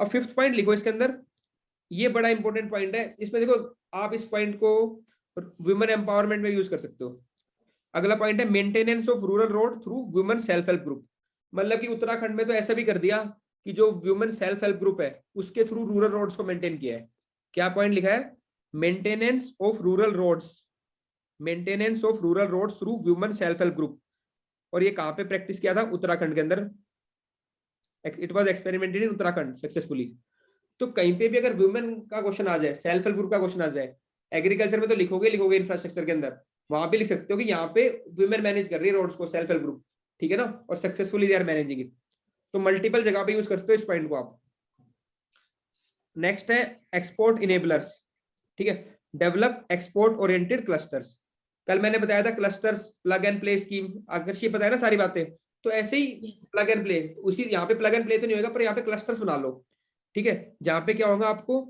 Speaker 1: अब फिफ्थ पॉइंट लिखो इसके अंदर, ये बड़ा इंपॉर्टेंट पॉइंट है। इसमें देखो आप इस पॉइंट को वुमेन एम्पावरमेंट में यूज कर सकते हो। अगला पॉइंट है maintenance of rural road through women self help group. मतलब कि उत्तराखंड में तो ऐसा भी कर दिया कि जो वुमेन सेल्फ हेल्प ग्रुप है उसके थ्रू रूरल रोड्स को मेंटेन किया है। क्या पॉइंट लिखा है? Maintenance of rural roads, maintenance of rural roads through women self help group. और ये कहाँ पे प्रैक्टिस किया था? उत्तराखंड के अंदर। It was experimented in Uttarakhand successfully. तो कहीं पे भी अगर वुमेन का क्वेश्चन आ जाए, सेल्फ हेल्प ग्रुप का क्वेश्चन आ जाए, एग्रीकल्चर में तो लिखोगे इंफ्रास्ट्रक्चर के अंदर, वहां पे लिख सकते हो कि यहाँ पे वुमेन मैनेज कर रही है रोड्स को, सेल्फ हेल्प ग्रुप, ठीक है ना, और successfully they are managing it. तो मल्टीपल जगह पे यूज कर सकते हो इस पॉइंट को आप। नेक्स्ट है एक्सपोर्ट इनेबलर्स, ठीक है, डेवलप एक्सपोर्ट ओरिएंटेड क्लस्टर्स। कल मैंने बताया था clusters, plug and play scheme, Aakarshi बताया ना सारी बातें। तो ऐसे ही प्लग एंड प्ले, उसी यहाँ पे प्लग एंड प्ले तो नहीं होगा, पर यहाँ पे क्लस्टर्स बना लो, ठीक है, जहाँ पे क्या होगा, आपको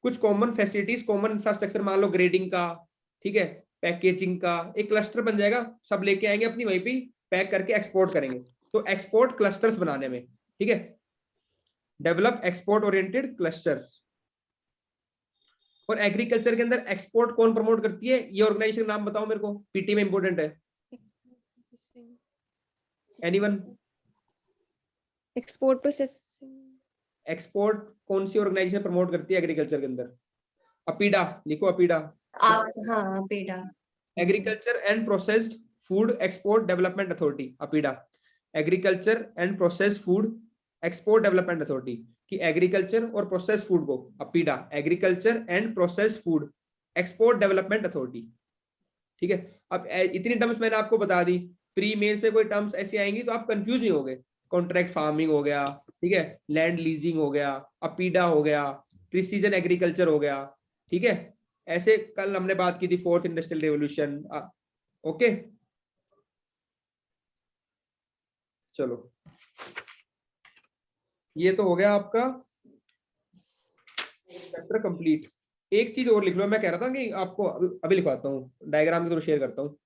Speaker 1: कुछ कॉमन फैसिलिटीज, कॉमन इंफ्रास्ट्रक्चर, मान लो ग्रेडिंग का, ठीक है, पैकेजिंग का, एक क्लस्टर बन जाएगा, सब लेके आएंगे अपनी वहीं पे पैक करके एक्सपोर्ट करेंगे। तो एक्सपोर्ट क्लस्टर्स बनाने में, ठीक है, डेवलप एक्सपोर्ट ओरिएंटेड क्लस्टर। और एग्रीकल्चर के अंदर एक्सपोर्ट कौन प्रमोट करती है? ये ऑर्गेनाइजेशन का नाम बताओ मेरे को, पीटी में इंपॉर्टेंट है। एनीवन?
Speaker 10: Export processing.
Speaker 1: एक्सपोर्ट कौन सी ऑर्गेनाइजेशन प्रमोट करती है एग्रीकल्चर के अंदर? अपीडा, लिखो अपीडा।
Speaker 5: हाँ पेड़ा।
Speaker 1: Agriculture and processed food export development authority, APEDA. Agriculture and processed food export development authority की एग्रीकल्चर और प्रोसेस्ड फूड को APEDA, agriculture and processed food export development authority, ठीक है। अब इतनी टर्म्स मैंने आपको बता दी, प्री मेंस में कोई टर्म्स ऐसी आएंगी तो आप कंफ्यूज नहीं होगे। कॉन्ट्रैक्ट फार्मिंग हो गया, ठीक है, लैंड लीजिंग हो गया, अपीडा हो गया, प्रिसीजन एग्रीकल्चर हो गया, ठीक है। ऐसे कल हमने बात की थी फोर्थ इंडस्ट्रियल रेवोल्यूशन, ओके। चलो ये तो हो गया आपका चैप्टर कंप्लीट। एक चीज और लिख लो, मैं कह रहा था कि आपको अभी लिखवाता हूँ, डायग्राम के थ्रू शेयर करता हूँ।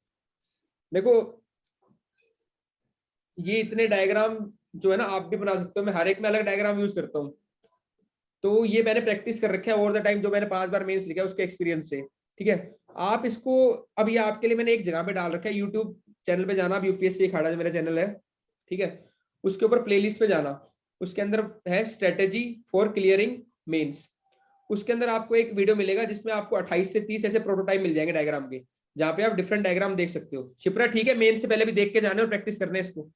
Speaker 1: देखो ये इतने डायग्राम जो है ना आप भी बना सकते हो, मैं हर एक में अलग डायग्राम यूज करता हूँ। तो ये मैंने प्रैक्टिस कर रखा है ओवर द टाइम, जो मैंने 5 बार मेंस लिखा है उसके एक्सपीरियंस से, ठीक है। आप इसको अब ये आपके लिए मैंने एक जगह पे डाल रखा है, यूट्यूब चैनल पे जाना, यूपीएससी अखाड़ा जो मेरा चैनल है, ठीक है, उसके ऊपर प्लेलिस्ट पे जाना, उसके अंदर है स्ट्रेटेजी फॉर क्लियरिंग मेंस। उसके अंदर आपको एक वीडियो मिलेगा जिसमें आपको 28 से 30 ऐसे प्रोटोटाइप मिल जाएंगे डायग्राम के, जहाँ पे आप डिफरेंट डायग्राम देख सकते हो। शिप्रा ठीक है, मेन से पहले भी देख के जाने और प्रैक्टिस करने इसको।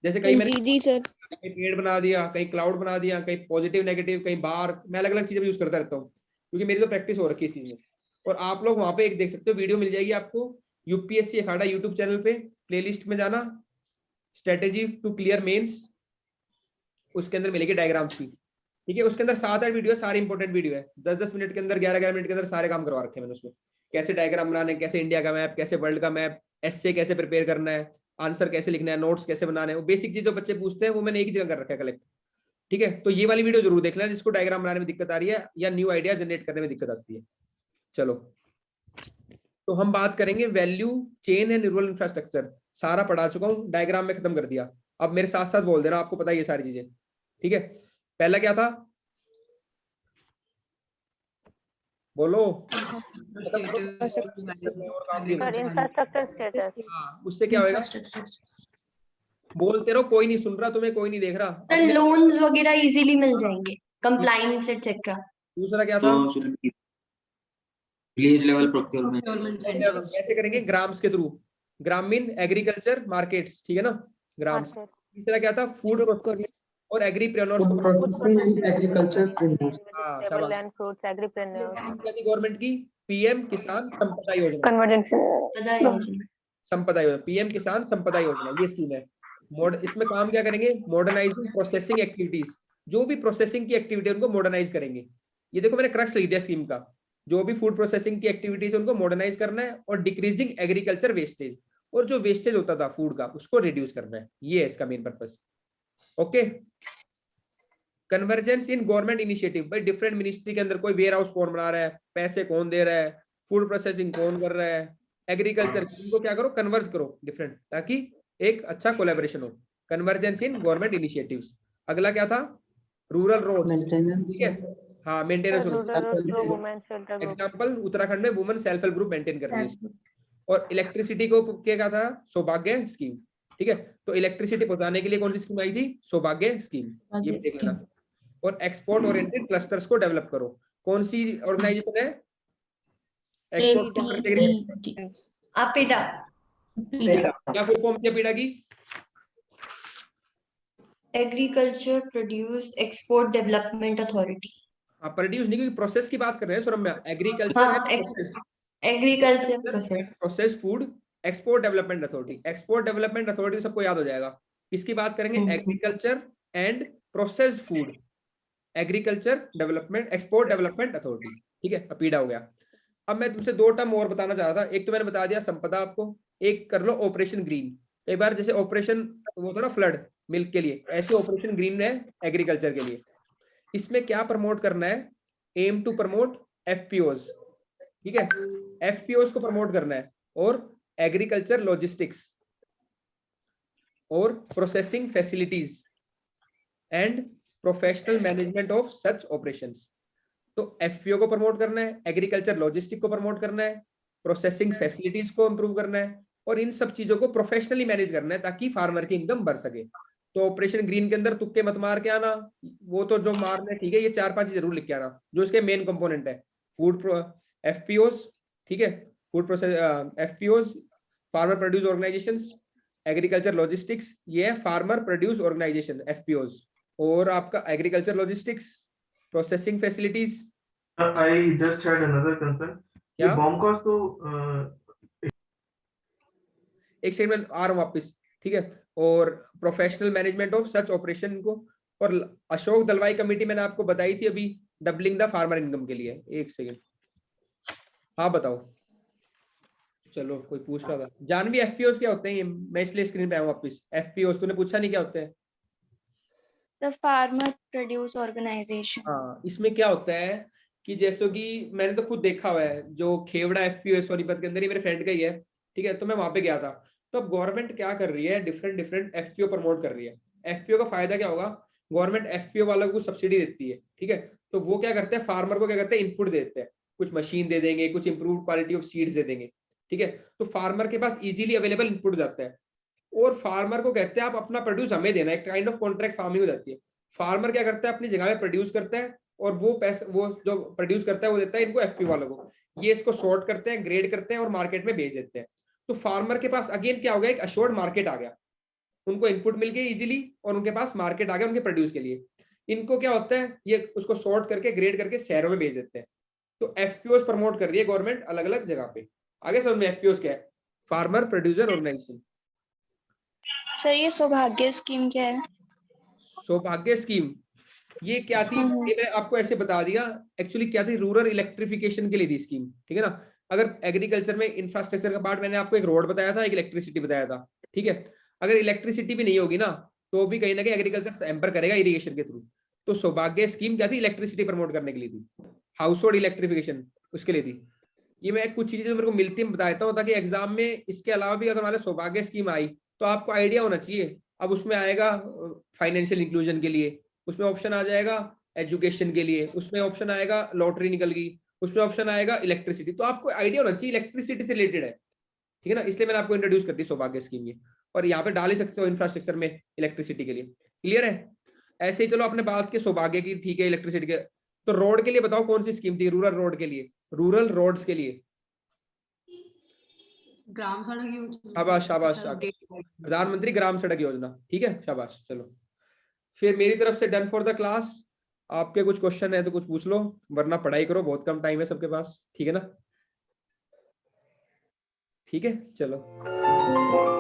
Speaker 1: जैसे कहीं मैंने
Speaker 10: जी सर,
Speaker 1: कहीं पेड़ बना दिया, कहीं क्लाउड बना दिया, कहीं पॉजिटिव नेगेटिव, कहीं बार, मैं अलग अलग चीजें यूज करता रहता हूँ क्योंकि मेरी तो प्रैक्टिस हो रखी है इस चीज में। और आप लोग वहां पे एक देख सकते हो, वीडियो मिल जाएगी आपको यूपीएससी अखाड़ा यूट्यूब चैनल पे, प्लेलिस्ट में जाना, स्ट्रेटेजी टू क्लियर मेंस, उसके अंदर मिलेगी डायग्राम्स की, ठीक है। उसके अंदर 7-8 वीडियो, सारी इंपॉर्टेंट वीडियो है, 10-10 मिनट के अंदर, 11-11 मिनट के अंदर सारे काम करवा रखे हैं मैंने उसमें। कैसे डायग्राम बनाने, कैसे इंडिया का मैप, कैसे वर्ल्ड का मैप, एस्से कैसे प्रिपेयर करना है, आंसर कैसे लिखना है, नोट्स कैसे बनाने हैं, वो बेसिक चीज जो बच्चे पूछते हैं वो मैंने एक ही जगह कर रखा है कलेक्ट, ठीक है। तो ये वाली वीडियो जरूर देख लेना जिसको डायग्राम बनाने में दिक्कत आ रही है या न्यू आइडिया जनरेट करने में दिक्कत आती है। चलो तो हम बात करेंगे value chain and rural infrastructure. सारा पढ़ा चुका हूँ, डायग्राम में खत्म कर दिया। अब मेरे साथ साथ बोल देना, आपको पता है ये सारी चीजें, ठीक है। पहला क्या था, बोलो।
Speaker 3: Infrastructure status.
Speaker 1: उससे क्या होएगा? बोलते रहो, कोई नहीं सुन रहा तुम्हें, कोई नहीं देख रहा।
Speaker 5: सर लोन्स वगैरह इजीली मिल जाएंगे, कंप्लायंस एक्सेट्रा।
Speaker 1: दूसरा क्या था?
Speaker 8: Village level procurement.
Speaker 1: कैसे करेंगे? ग्राम्स के थ्रू, ग्रामीण एग्रीकल्चर मार्केट्स, ठीक है ना, ग्राम। तीसरा क्या था, फूड और agripreneurs
Speaker 9: food processing and agriculture traders.
Speaker 1: हाँ
Speaker 3: Vegetable
Speaker 1: शाबाश।
Speaker 3: and fruits, agripreneurs.
Speaker 1: गवर्नमेंट की पीएम किसान संपदा योजना,
Speaker 3: Convergence.
Speaker 5: पता योजना।
Speaker 1: संपदा योजना, पीएम किसान संपदा योजना, ये स्कीम है। इसमें काम क्या करेंगे, मॉडर्नाइजिंग प्रोसेसिंग एक्टिविटीज, जो भी प्रोसेसिंग की एक्टिविटी उनको मॉडर्नाइज करेंगे। ये देखो मैंने क्रक्स लिख दिया स्कीम का, जो भी फूड प्रोसेसिंग की एक्टिविटीज है उनको मॉडर्नाइज करना है, और डिक्रीजिंग एग्रीकल्चर वेस्टेज, और जो वेस्टेज होता था फूड का उसको रिड्यूस करना है, ये है इसका main purpose. Okay. Convergence in government initiative, भाई डिफरेंट मिनिस्ट्री के अंदर कोई वेयर हाउस कौन बना रहा है, पैसे कौन दे रहा है, फूड प्रोसेसिंग कौन कर रहा है, एग्रीकल्चर, इनको क्या करो, कन्वर्ज करो डिफरेंट, ताकि एक अच्छा कोलैबोरेशन हो। Convergence in government initiatives. अगला क्या था, रूरल रोड्स,
Speaker 9: मेंटेनेंस,
Speaker 1: ठीक है, हाँ मेंटेनेंस।
Speaker 3: Example.
Speaker 1: एग्जाम्पल उत्तराखंड में women self help group maintain कर रही है। और इलेक्ट्रिसिटी को क्या था, सौभाग्य स्कीम, ठीक है। तो इलेक्ट्रिसिटी पहुंचाने के लिए कौन सी स्कीम आई थी, सौभाग्य स्कीम, ये भी देख लेना। और एक्सपोर्ट ओरिएंटेड क्लस्टर्स को डेवलप करो, कौन सी ऑर्गेनाइजेशन है, एक्सपोर्ट
Speaker 5: APIDA।
Speaker 1: क्या फुल फॉर्म क्या पीड़ा की,
Speaker 5: agriculture produce export development authority.
Speaker 1: हाँ प्रोड्यूस नहीं, क्योंकि प्रोसेस की बात कर रहे हैं सुरम्या, एग्रीकल्चर
Speaker 5: हाँ, agriculture process,
Speaker 1: process food export development authority. Export development authority सबको याद हो जाएगा, किसकी बात करेंगे, agriculture and processed food, agriculture development export development authority, ठीक है, अपीडा हो गया। अब मैं तुमसे दो टर्म और बताना चाह रहा था, एक तो मैंने बता दिया संपदा आपको, एक कर लो ऑपरेशन ग्रीन। एक बार जैसे ऑपरेशन वो था ना फ्लड मिल्क के लिए, ऐसे ऑपरेशन ग्रीन है एग्रीकल्चर के लिए। इसमें क्या प्रमोट करना है, एम टू प्रमोट एफपीओज, ठीक है, एफपीओज को प्रमोट करना है, और एग्रीकल्चर लॉजिस्टिक्स और processing facilities and professional management of such operations. तो एफपीओ को प्रमोट करना है, एग्रीकल्चर लॉजिस्टिक को प्रमोट करना है, प्रोसेसिंग फैसिलिटीज को इंप्रूव करना है, और इन सब चीजों को प्रोफेशनली मैनेज करना है, ताकि फार्मर की इनकम बढ़ सके। तो ऑपरेशन ग्रीन के अंदर तुक्के मत मार के आना, वो तो जो मारना ठीक है, ये 4-5 जरूर लिख के आना जो इसके मेन कंपोनेंट है। फूड एफपीओज, ठीक है, food process FPOs, farmer produce organisations, agriculture logistics, ये है फार्मर प्रोड्यूस ऑर्गेनाइजेशन एफपीओज, और आपका agriculture logistics, processing facilities.
Speaker 11: I just had another concern. ये बॉम्ब कॉस्ट तो
Speaker 1: एक सेकंड में आ रहा हूँ वापस, ठीक है, और professional management of such operation को, और अशोक दलवाई कमेटी मैंने आपको बताई थी अभी, डबलिंग द फार्मर इनकम के लिए। एक सेकंड, हाँ बताओ, चलो कोई पूछ रहा था, जानवी एफपीओज क्या होते हैं, ये मैं इसलिए स्क्रीन पे आया वापस। एफपीओज तूने पूछा नहीं क्या होते हैं,
Speaker 7: द फार्मर प्रोड्यूस ऑर्गेनाइजेशन।
Speaker 1: हाँ, इसमें क्या होता है कि जैसे कि मैंने तो खुद देखा हुआ है, जो खेवड़ा एफपीओ सोनीपत के अंदर ही मेरे फ्रेंड का ही है, ठीक है, तो मैं वहां पे गया था। तो अब गवर्नमेंट क्या कर रही है, डिफरेंट एफपीओ प्रमोट कर रही है। एफपीओ का फायदा क्या होगा, गवर्नमेंट एफपीओ वालों को सब्सिडी देती है, ठीक है, तो वो क्या करते हैं, फार्मर को क्या करते हैं, इनपुट देते हैं, कुछ मशीन दे देंगे, कुछ इंप्रूव क्वालिटी ऑफ सीड्स दे देंगे, ठीक है, तो फार्मर के पास इजीली अवेलेबल इनपुट जाता है, और फार्मर को कहते हैं आप अपना प्रोड्यूस हमें देना, एक काइंड ऑफ कॉन्ट्रैक्ट फार्मिंग हो जाती है। फार्मर क्या करता है, अपनी जगह में प्रोड्यूस करता है, और वो पैसा, वो जो प्रोड्यूस करता है वो देता है इनको एफपीओ वालों को, ये इसको सॉर्ट करते हैं, ग्रेड करते हैं, और मार्केट में बेच देते हैं। तो फार्मर के पास अगेन क्या हो गया, एक अश्योर्ड मार्केट आ गया, उनको इनपुट मिल गई इजीली, और उनके पास मार्केट आ गया उनके प्रोड्यूस के लिए। इनको क्या होता है, ये उसको सॉर्ट करके ग्रेड करके शहरों में बेच देते हैं। तो एफपीओस प्रमोट कर रही है गवर्नमेंट अलग अलग जगह पे। आगे समझ में, एफपीओस क्या है, फार्मर प्रोड्यूसर ऑर्गेनाइजेशन।
Speaker 7: सर ये सौभाग्य स्कीम क्या है?
Speaker 1: सौभाग्य स्कीम ये क्या थी, ये मैंने आपको ऐसे बता दिया, एक्चुअली क्या थी, रूरल इलेक्ट्रिफिकेशन के लिए थी स्कीम, ठीक है ना। अगर एग्रीकल्चर में इंफ्रास्ट्रक्चर का पार्ट, मैंने आपको एक रोड बताया था, एक इलेक्ट्रिसिटी बताया था, ठीक है, अगर इलेक्ट्रिसिटी भी नहीं होगी ना, तो भी कहीं ना कहीं एग्रीकल्चर एम्पर करेगा इरिगेशन के थ्रू। तो सौभाग्य स्कीम क्या थी, इलेक्ट्रिसिटी प्रमोट करने के लिए थी, हाउस होल्ड इलेक्ट्रिफिकेशन उसके लिए थी। ये मैं कुछ चीजें मेरे को मिलती है बता देता हूँ, ताकि एग्जाम में इसके अलावा भी अगर हमारे सौभाग्य स्कीम आई तो आपको आइडिया होना चाहिए। अब उसमें आएगा फाइनेंशियल इंक्लूजन के लिए, उसमें ऑप्शन आ जाएगा एजुकेशन के लिए, उसमें ऑप्शन आएगा लॉटरी निकल गई, उसमें ऑप्शन आएगा इलेक्ट्रिसिटी, तो आपको आइडिया होना चाहिए इलेक्ट्रिसिटी से रिलेटेड है, ठीक है ना। इसलिए मैंने आपको इंट्रोड्यूस कर दी सौभाग्य स्कीम ये, और यहाँ पे डाल ही सकते हो इंफ्रास्ट्रक्चर में इलेक्ट्रिसिटी के लिए। क्लियर है? ऐसे ही चलो अपने बात के सौभाग्य की, ठीक है, इलेक्ट्रिसिटी के। तो रोड के लिए बताओ कौन सी स्कीम थी, रूरल रोड के लिए, रूरल रोड्स के लिए,
Speaker 4: ग्राम सड़क योजना।
Speaker 1: शाबाश शाबाश
Speaker 4: शायद
Speaker 1: शाबाश।
Speaker 4: update
Speaker 1: प्रधानमंत्री ग्राम सड़क योजना, ठीक है, शाबाश। चलो फिर मेरी तरफ से डन फॉर द क्लास। आपके कुछ क्वेश्चन है तो कुछ पूछ लो, वरना पढ़ाई करो, बहुत कम टाइम है सबके पास, ठीक है ना? ठीक है, चलो।